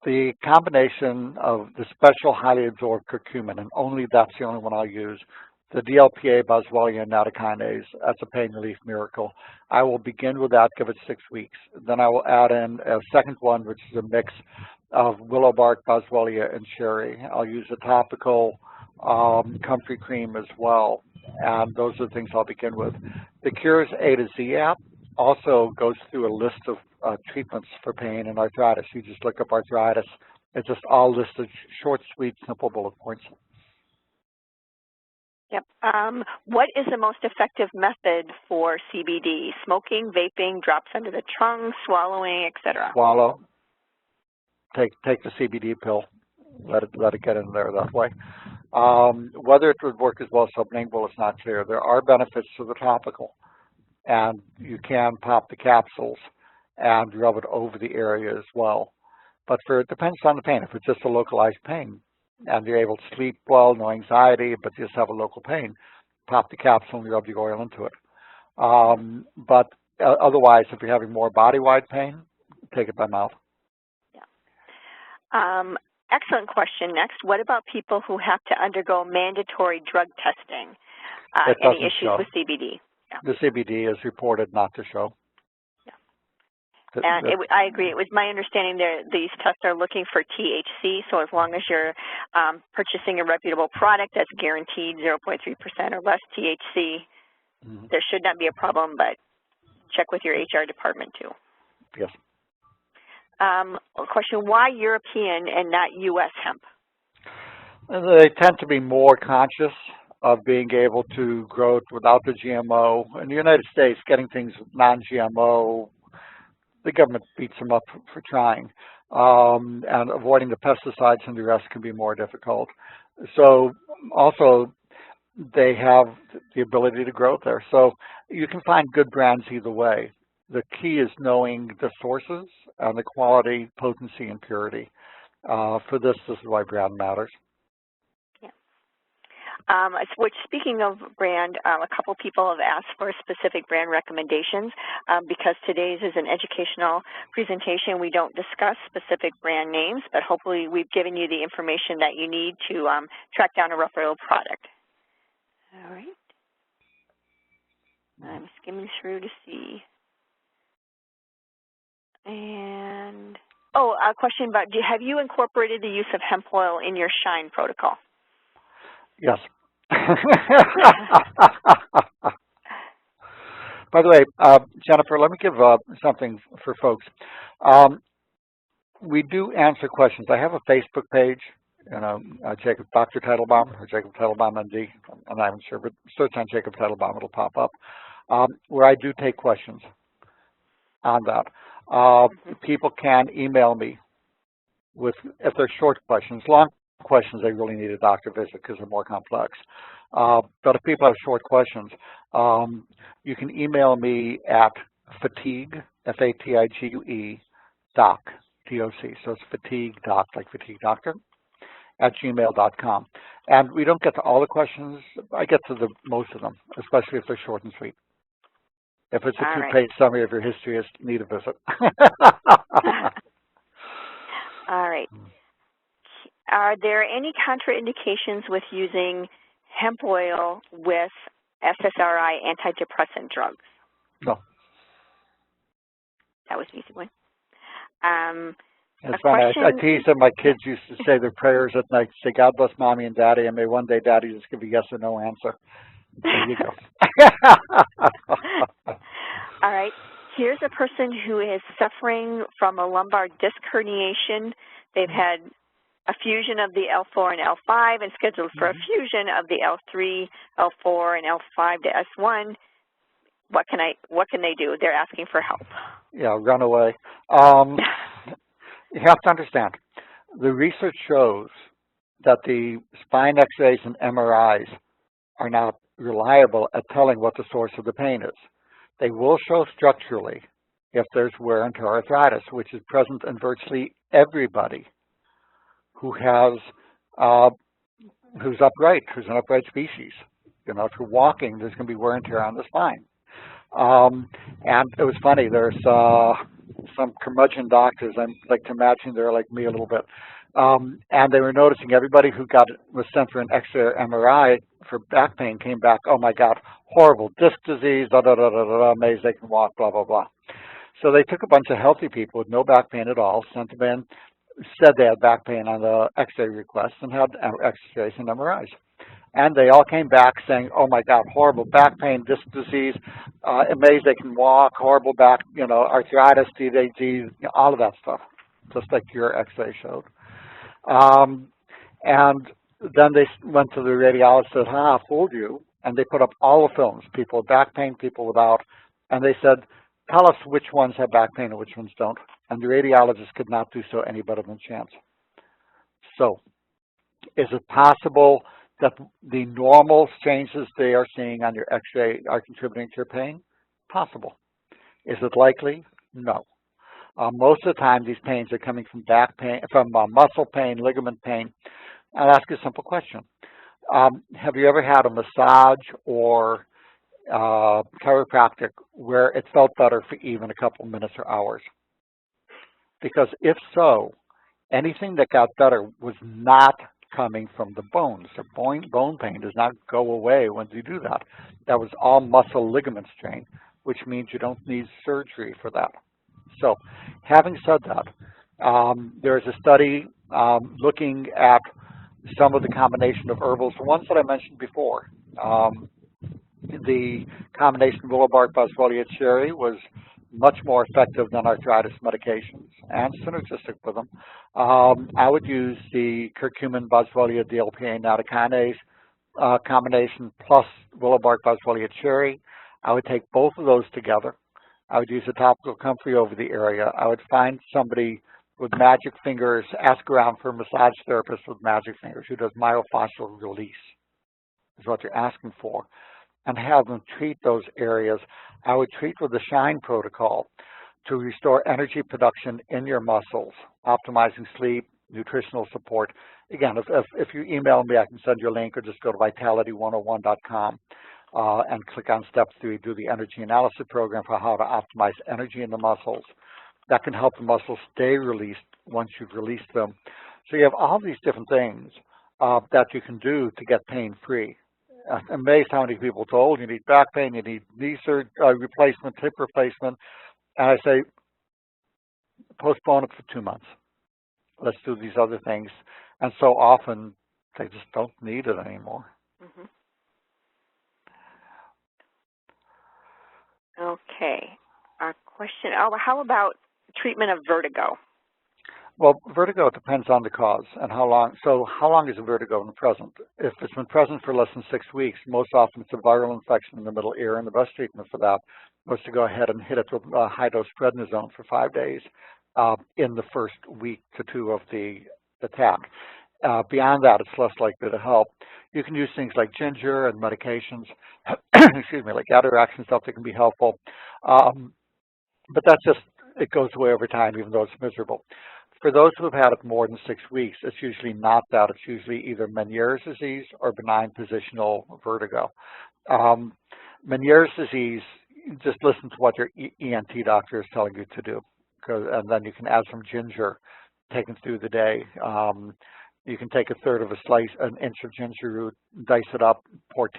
The combination of the special highly absorbed curcumin, and that's the only one I'll use, the DLPA, boswellia, and nattokinase, that's a pain relief miracle. I will begin with that, give it 6 weeks. Then I will add in a second one, which is a mix of willow bark, boswellia, and cherry. I'll use a topical comfrey cream as well, and those are the things I'll begin with. The Cures A to Z app also goes through a list of treatments for pain and arthritis. You just look up arthritis. It's just all listed, short, sweet, simple bullet points. Yep. What is the most effective method for CBD? Smoking, vaping, drops under the tongue, swallowing, etc.? Swallow. Take the CBD pill. Let it get in there that way. Whether it would work as well as sublingual is not clear. There are benefits to the topical, and you can pop the capsules and rub it over the area as well. But it depends on the pain. If it's just a localized pain and you're able to sleep well, no anxiety, but you just have a local pain, pop the capsule and rub the oil into it. But otherwise, if you're having more body-wide pain, take it by mouth. Yeah. Excellent question. Next, what about people who have to undergo mandatory drug testing? Any issues with CBD? Yeah. The CBD is reported not to show. Yeah. And I agree. It was my understanding that these tests are looking for THC, so as long as you're purchasing a reputable product that's guaranteed 0.3% or less THC, there should not be a problem, but check with your HR department too. Yes. A question, why European and not U.S. hemp? They tend to be more conscious of being able to grow it without the GMO. In the United States, getting things non-GMO, the government beats them up for trying. And avoiding the pesticides and the rest can be more difficult. So also, they have the ability to grow it there. So you can find good brands either way. The key is knowing the sources and the quality, potency, and purity. For this is why brand matters. Yeah. Which, speaking of brand, a couple people have asked for specific brand recommendations. Because today's is an educational presentation, we don't discuss specific brand names, but hopefully we've given you the information that you need to track down a reputable product. All right. I'm skimming through to see. And, a question about, have you incorporated the use of hemp oil in your SHINE protocol? Yes. By the way, Jennifer, let me give something for folks. We do answer questions. I have a Facebook page, Jacob, Dr. Teitelbaum, or Jacob Teitelbaum, MD. I'm not even sure, but search on Jacob Teitelbaum, it'll pop up, where I do take questions on that. People can email me if they're short questions. Long questions, they really need a doctor visit because they're more complex. But if people have short questions, you can email me at fatigue, F-A-T-I-G-U-E, doc, D-O-C. So it's fatigue doc, like fatigue doctor, at gmail.com. And we don't get to all the questions. I get to the most of them, especially if they're short and sweet. If it's a two-page summary of your history, it's need a visit. All right. Are there any contraindications with using hemp oil with SSRI antidepressant drugs? No. That was an easy one. It's funny. I tease that my kids used to say their prayers at night, say, God bless Mommy and Daddy, and may one day Daddy just give a yes or no answer. There you go. All right. Here's a person who is suffering from a lumbar disc herniation. They've had a fusion of the L4 and L5 and scheduled for a fusion of the L3, L4, and L5 to S1. What can they do? They're asking for help. Yeah, run away. You have to understand, the research shows that the spine X-rays and MRIs are not reliable at telling what the source of the pain is. They will show structurally if there's wear and tear arthritis, which is present in virtually everybody who has who's an upright species. You know, if you're walking, there's going to be wear and tear on the spine. And it was funny. There's some curmudgeon doctors. I like to imagine they're like me a little bit. And they were noticing everybody who was sent for an X-ray or MRI for back pain came back, oh my God, horrible disc disease, amazed they can walk, blah, blah, blah. So they took a bunch of healthy people with no back pain at all, sent them in, said they had back pain on the X-ray request, and had X-rays and MRIs. And they all came back saying, oh my God, horrible back pain, disc disease, amazed they can walk, horrible back, arthritis, DVT, all of that stuff, just like your X-ray showed. And then they went to the radiologist and said, I fooled you. And they put up all the films, people with back pain, people without, and they said, tell us which ones have back pain and which ones don't. And the radiologist could not do so any better than chance. So, is it possible that the normal changes they are seeing on your X-ray are contributing to your pain? Possible. Is it likely? No. Most of the time, these pains are coming from back pain, from muscle pain, ligament pain. I'll ask you a simple question. Have you ever had a massage or chiropractic where it felt better for even a couple minutes or hours? Because if so, anything that got better was not coming from the bones. The bone pain does not go away when you do that. That was all muscle ligament strain, which means you don't need surgery for that. So, having said that, there's a study looking at some of the combination of herbals, the ones that I mentioned before. The combination of willow bark, boswellia, cherry was much more effective than arthritis medications and synergistic with them. I would use the curcumin, boswellia, DLPA, nattokinase combination plus willow bark, boswellia, cherry. I would take both of those together. I would use a topical comfrey over the area. I would find somebody with magic fingers, ask around for a massage therapist with magic fingers who does myofascial release, is what you're asking for, and have them treat those areas. I would treat with the SHINE protocol to restore energy production in your muscles, optimizing sleep, nutritional support. Again, if you email me, I can send you a link, or just go to vitality101.com and click on step 3, do the energy analysis program for how to optimize energy in the muscles. That can help the muscles stay released once you've released them. So you have all these different things that you can do to get pain-free. I'm amazed how many people told you need back pain, you need knee replacement, hip replacement, and I say postpone it for 2 months. Let's do these other things. And so often they just don't need it anymore. Mm-hmm. Okay. Our question, how about treatment of vertigo? Well, vertigo depends on the cause and how long. So how long is the vertigo been present? If it's been present for less than 6 weeks, most often it's a viral infection in the middle ear, and the best treatment for that was to go ahead and hit it with high-dose prednisone for 5 days in the first week to 2 of the attack. beyond that, it's less likely to help. You can use things like ginger and medications, excuse me, like atarax and stuff that can be helpful. But that's just, it goes away over time, even though it's miserable. For those who have had it more than 6 weeks, it's usually not that. It's usually either Meniere's disease or benign positional vertigo. Meniere's disease, just listen to what your ENT doctor is telling you to do, and then you can add some ginger taken through the day. You can take a third of an inch of ginger root, dice it up, pour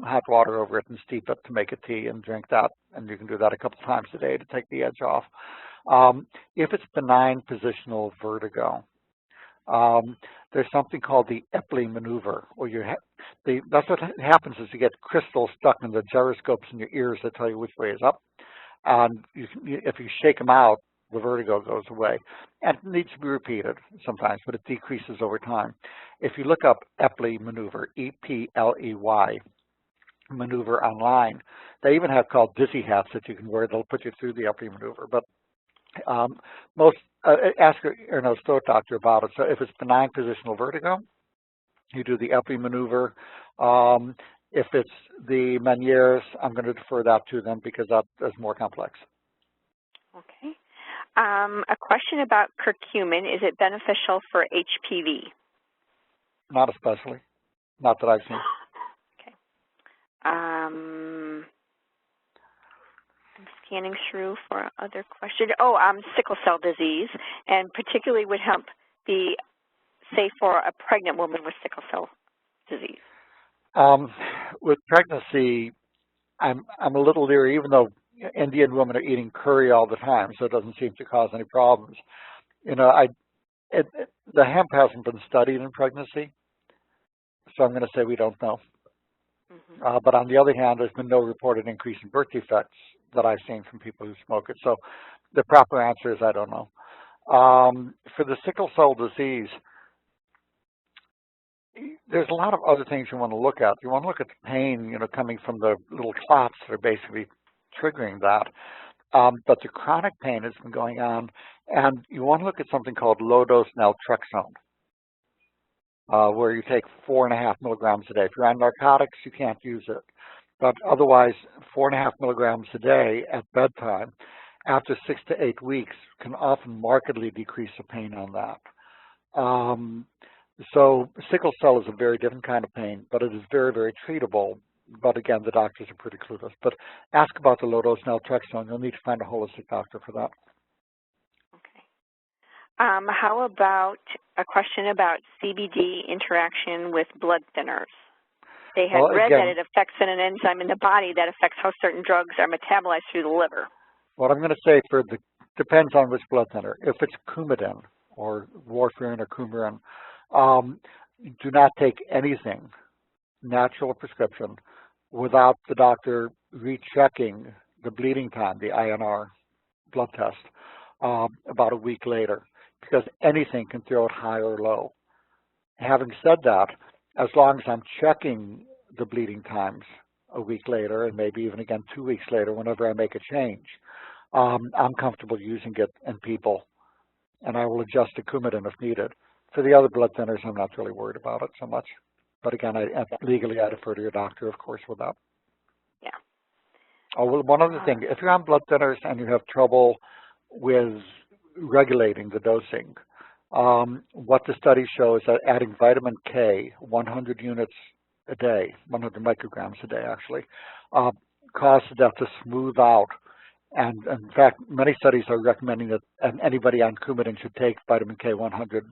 hot water over it, and steep it to make a tea and drink that. And you can do that a couple times a day to take the edge off. If it's benign positional vertigo, there's something called the Epley maneuver, where that's what happens is you get crystals stuck in the gyroscopes in your ears that tell you which way is up. And if you shake them out, the vertigo goes away. And it needs to be repeated sometimes, but it decreases over time. If you look up Epley maneuver, E-P-L-E-Y, maneuver online, they even have called dizzy hats that you can wear. They'll put you through the Epley maneuver. But ask your throat doctor about it. So if it's benign positional vertigo, you do the Epley maneuver. If it's the Meniere's, I'm going to defer that to them because that is more complex. Okay. A question about curcumin. Is it beneficial for HPV? Not especially. Not that I've seen. Okay. I'm scanning through for other questions. Oh, sickle cell disease, and particularly would hemp be safe for a pregnant woman with sickle cell disease? With pregnancy, I'm a little leery, even though Indian women are eating curry all the time, so it doesn't seem to cause any problems. The hemp hasn't been studied in pregnancy, so I'm going to say we don't know. Mm-hmm. But on the other hand, there's been no reported increase in birth defects that I've seen from people who smoke it. So the proper answer is I don't know. For the sickle cell disease, there's a lot of other things you want to look at. You want to look at the pain, coming from the little clots that are basically triggering that. But the chronic pain has been going on, and you want to look at something called low-dose naltrexone, where you take 4.5 milligrams a day. If you're on narcotics, you can't use it. But otherwise, 4.5 milligrams a day at bedtime, after 6 to 8 weeks, can often markedly decrease the pain on that. So sickle cell is a very different kind of pain, but it is very, very treatable. But again, the doctors are pretty clueless. But ask about the low-dose naltrexone. You'll need to find a holistic doctor for that. Okay. How about a question about CBD interaction with blood thinners? They had read that it affects an enzyme in the body that affects how certain drugs are metabolized through the liver. What I'm going to say depends on which blood thinner. If it's Coumadin or warfarin or Coumarin, do not take anything, natural prescription, without the doctor rechecking the bleeding time, the INR blood test, about a week later, because anything can throw it high or low. Having said that, as long as I'm checking the bleeding times a week later, and maybe even again 2 weeks later, whenever I make a change, I'm comfortable using it in people, and I will adjust the Coumadin if needed. For the other blood thinners, I'm not really worried about it so much. But again, legally, I defer to your doctor, of course, with that. Yeah. Oh, well, one other thing. If you're on blood thinners and you have trouble with regulating the dosing, what the study shows is that adding vitamin K, 100 units a day, 100 micrograms a day, actually, causes that to smooth out. And in fact, many studies are recommending that anybody on Coumadin should take vitamin K 100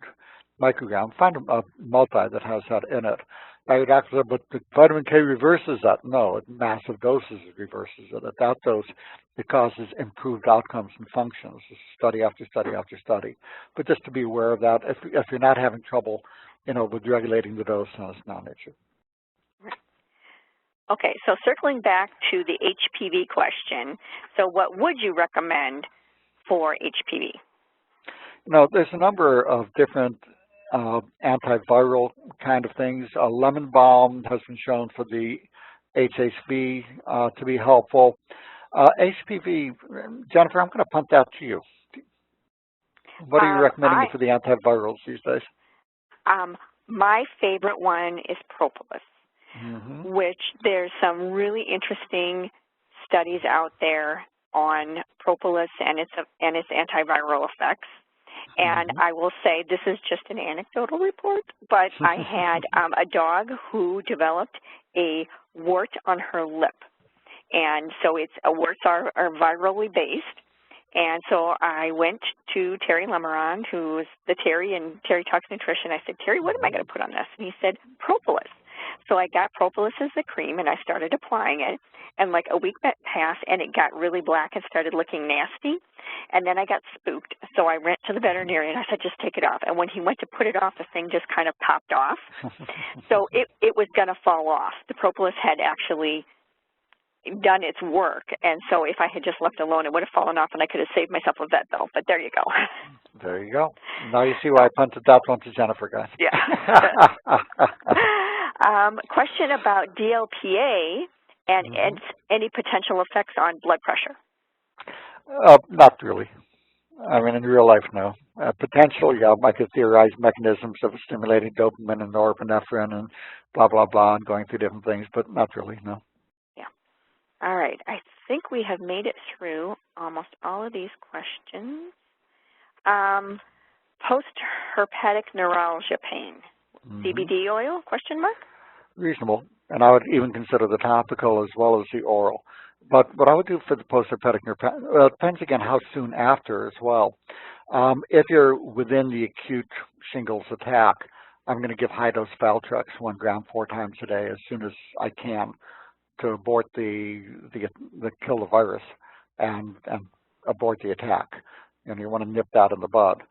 microgram. Find a multi that has that in it. Your doctor said, but the vitamin K reverses that. No, at massive doses it reverses it. At that dose, it causes improved outcomes and functions, study after study after study. But just to be aware of that, if you're not having trouble, with regulating the dose, then it's not an issue. Okay, so circling back to the HPV question, so what would you recommend for HPV? There's a number of different antiviral kind of things. Lemon balm has been shown for the HHV to be helpful. HPV, Jennifer, I'm going to punt that to you. What are you recommending for the antivirals these days? My favorite one is propolis, which there's some really interesting studies out there on propolis and its antiviral effects. And I will say this is just an anecdotal report, but I had a dog who developed a wart on her lip. And so warts are virally based. And so I went to Terry Lemeron, who's the Terry in Terry Talks Nutrition. I said, Terry, what am I going to put on this? And he said, propolis. So I got propolis as the cream, and I started applying it. And like a week passed, and it got really black and started looking nasty. And then I got spooked. So I went to the veterinarian. I said, just take it off. And when he went to put it off, the thing just kind of popped off. So it was going to fall off. The propolis had actually done its work, and so if I had just left alone, it would have fallen off, and I could have saved myself a vet bill. But there you go. There you go. Now you see why I punted that one to Jennifer, guys. Yeah. Question about DLPA and any potential effects on blood pressure. Not really. I mean, in real life, no. Potential, yeah, I could theorize mechanisms of stimulating dopamine and norepinephrine and blah, blah, blah, and going through different things, but not really, no. All right, I think we have made it through almost all of these questions. Post-herpetic neuralgia pain, CBD oil, question mark? Reasonable, and I would even consider the topical as well as the oral. But what I would do for the post-herpetic neuropathy, well, it depends again how soon after as well. If you're within the acute shingles attack, I'm going to give high-dose Valtrex 1 gram 4 times a day as soon as I can, to abort the kill the virus and abort the attack. And you want to nip that in the bud.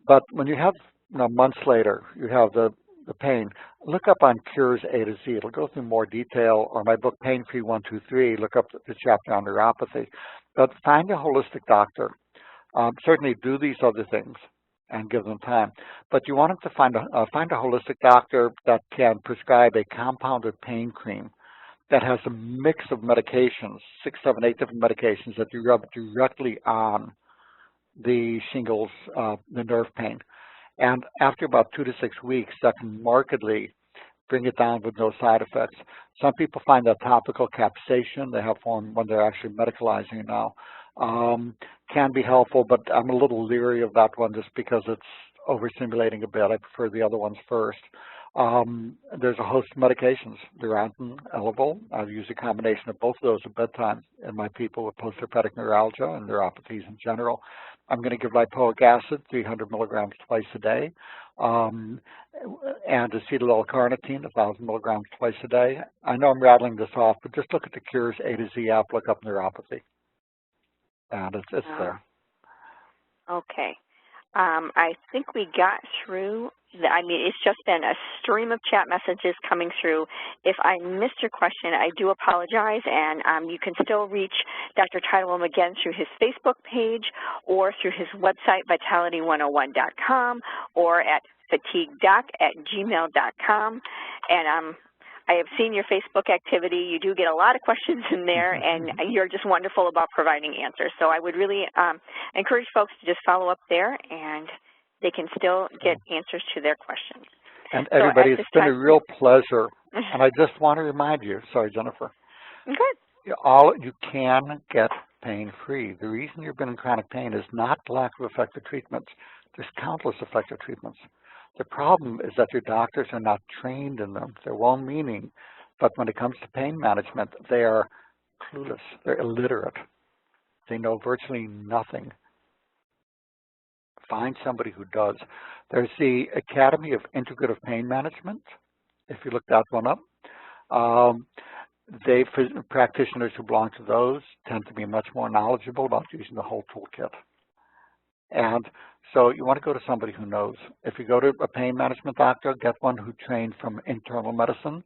But when you have months later, you have the pain, look up on Cures A to Z. It'll go through more detail, or my book Pain Free 123, look up the chapter on neuropathy. But find a holistic doctor. Certainly do these other things and give them time. But you want them to find a holistic doctor that can prescribe a compounded pain cream that has a mix of medications, 6, 7, 8 different medications that you rub directly on the shingles, the nerve pain. And after about 2 to 6 weeks, that can markedly bring it down with no side effects. Some people find that topical capsaicin, they have one when they're actually medicalizing it now, can be helpful, but I'm a little leery of that one just because it's overstimulating a bit. I prefer the other ones first. There's a host of medications, Durantin, Elevol. I use a combination of both of those at bedtime in my people with post-herpetic neuralgia and neuropathies in general. I'm going to give lipoic acid, 300 milligrams twice a day, and acetyl L-carnitine, 1,000 milligrams twice a day. I know I'm rattling this off, but just look at the Cures A to Z app, look up neuropathy, and it's there. Okay. I think we got through. It's just been a stream of chat messages coming through. If I missed your question, I do apologize, and you can still reach Dr. Teitelbaum again through his Facebook page or through his website, vitality101.com, or at fatiguedoc@gmail.com. And I have seen your Facebook activity. You do get a lot of questions in there, and you're just wonderful about providing answers. So I would really encourage folks to just follow up there, and they can still get answers to their questions. And everybody, it's been a real pleasure. And I just want to remind you, sorry, Jennifer. Good. You can get pain-free. The reason you've been in chronic pain is not lack of effective treatments. There's countless effective treatments. The problem is that your doctors are not trained in them. They're well-meaning, but when it comes to pain management, they are clueless. They're illiterate. They know virtually nothing. Find somebody who does. There's the Academy of Integrative Pain Management, if you look that one up. Practitioners who belong to those tend to be much more knowledgeable about using the whole toolkit. And so you want to go to somebody who knows. If you go to a pain management doctor, get one who trained from internal medicine.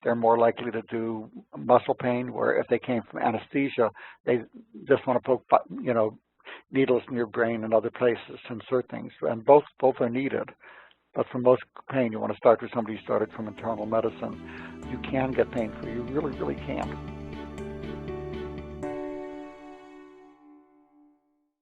They're more likely to do muscle pain, where if they came from anesthesia, they just want to poke, needles in your brain and other places to insert things. And both are needed. But for most pain, you want to start with somebody who started from internal medicine. You can get pain free. You really, really can.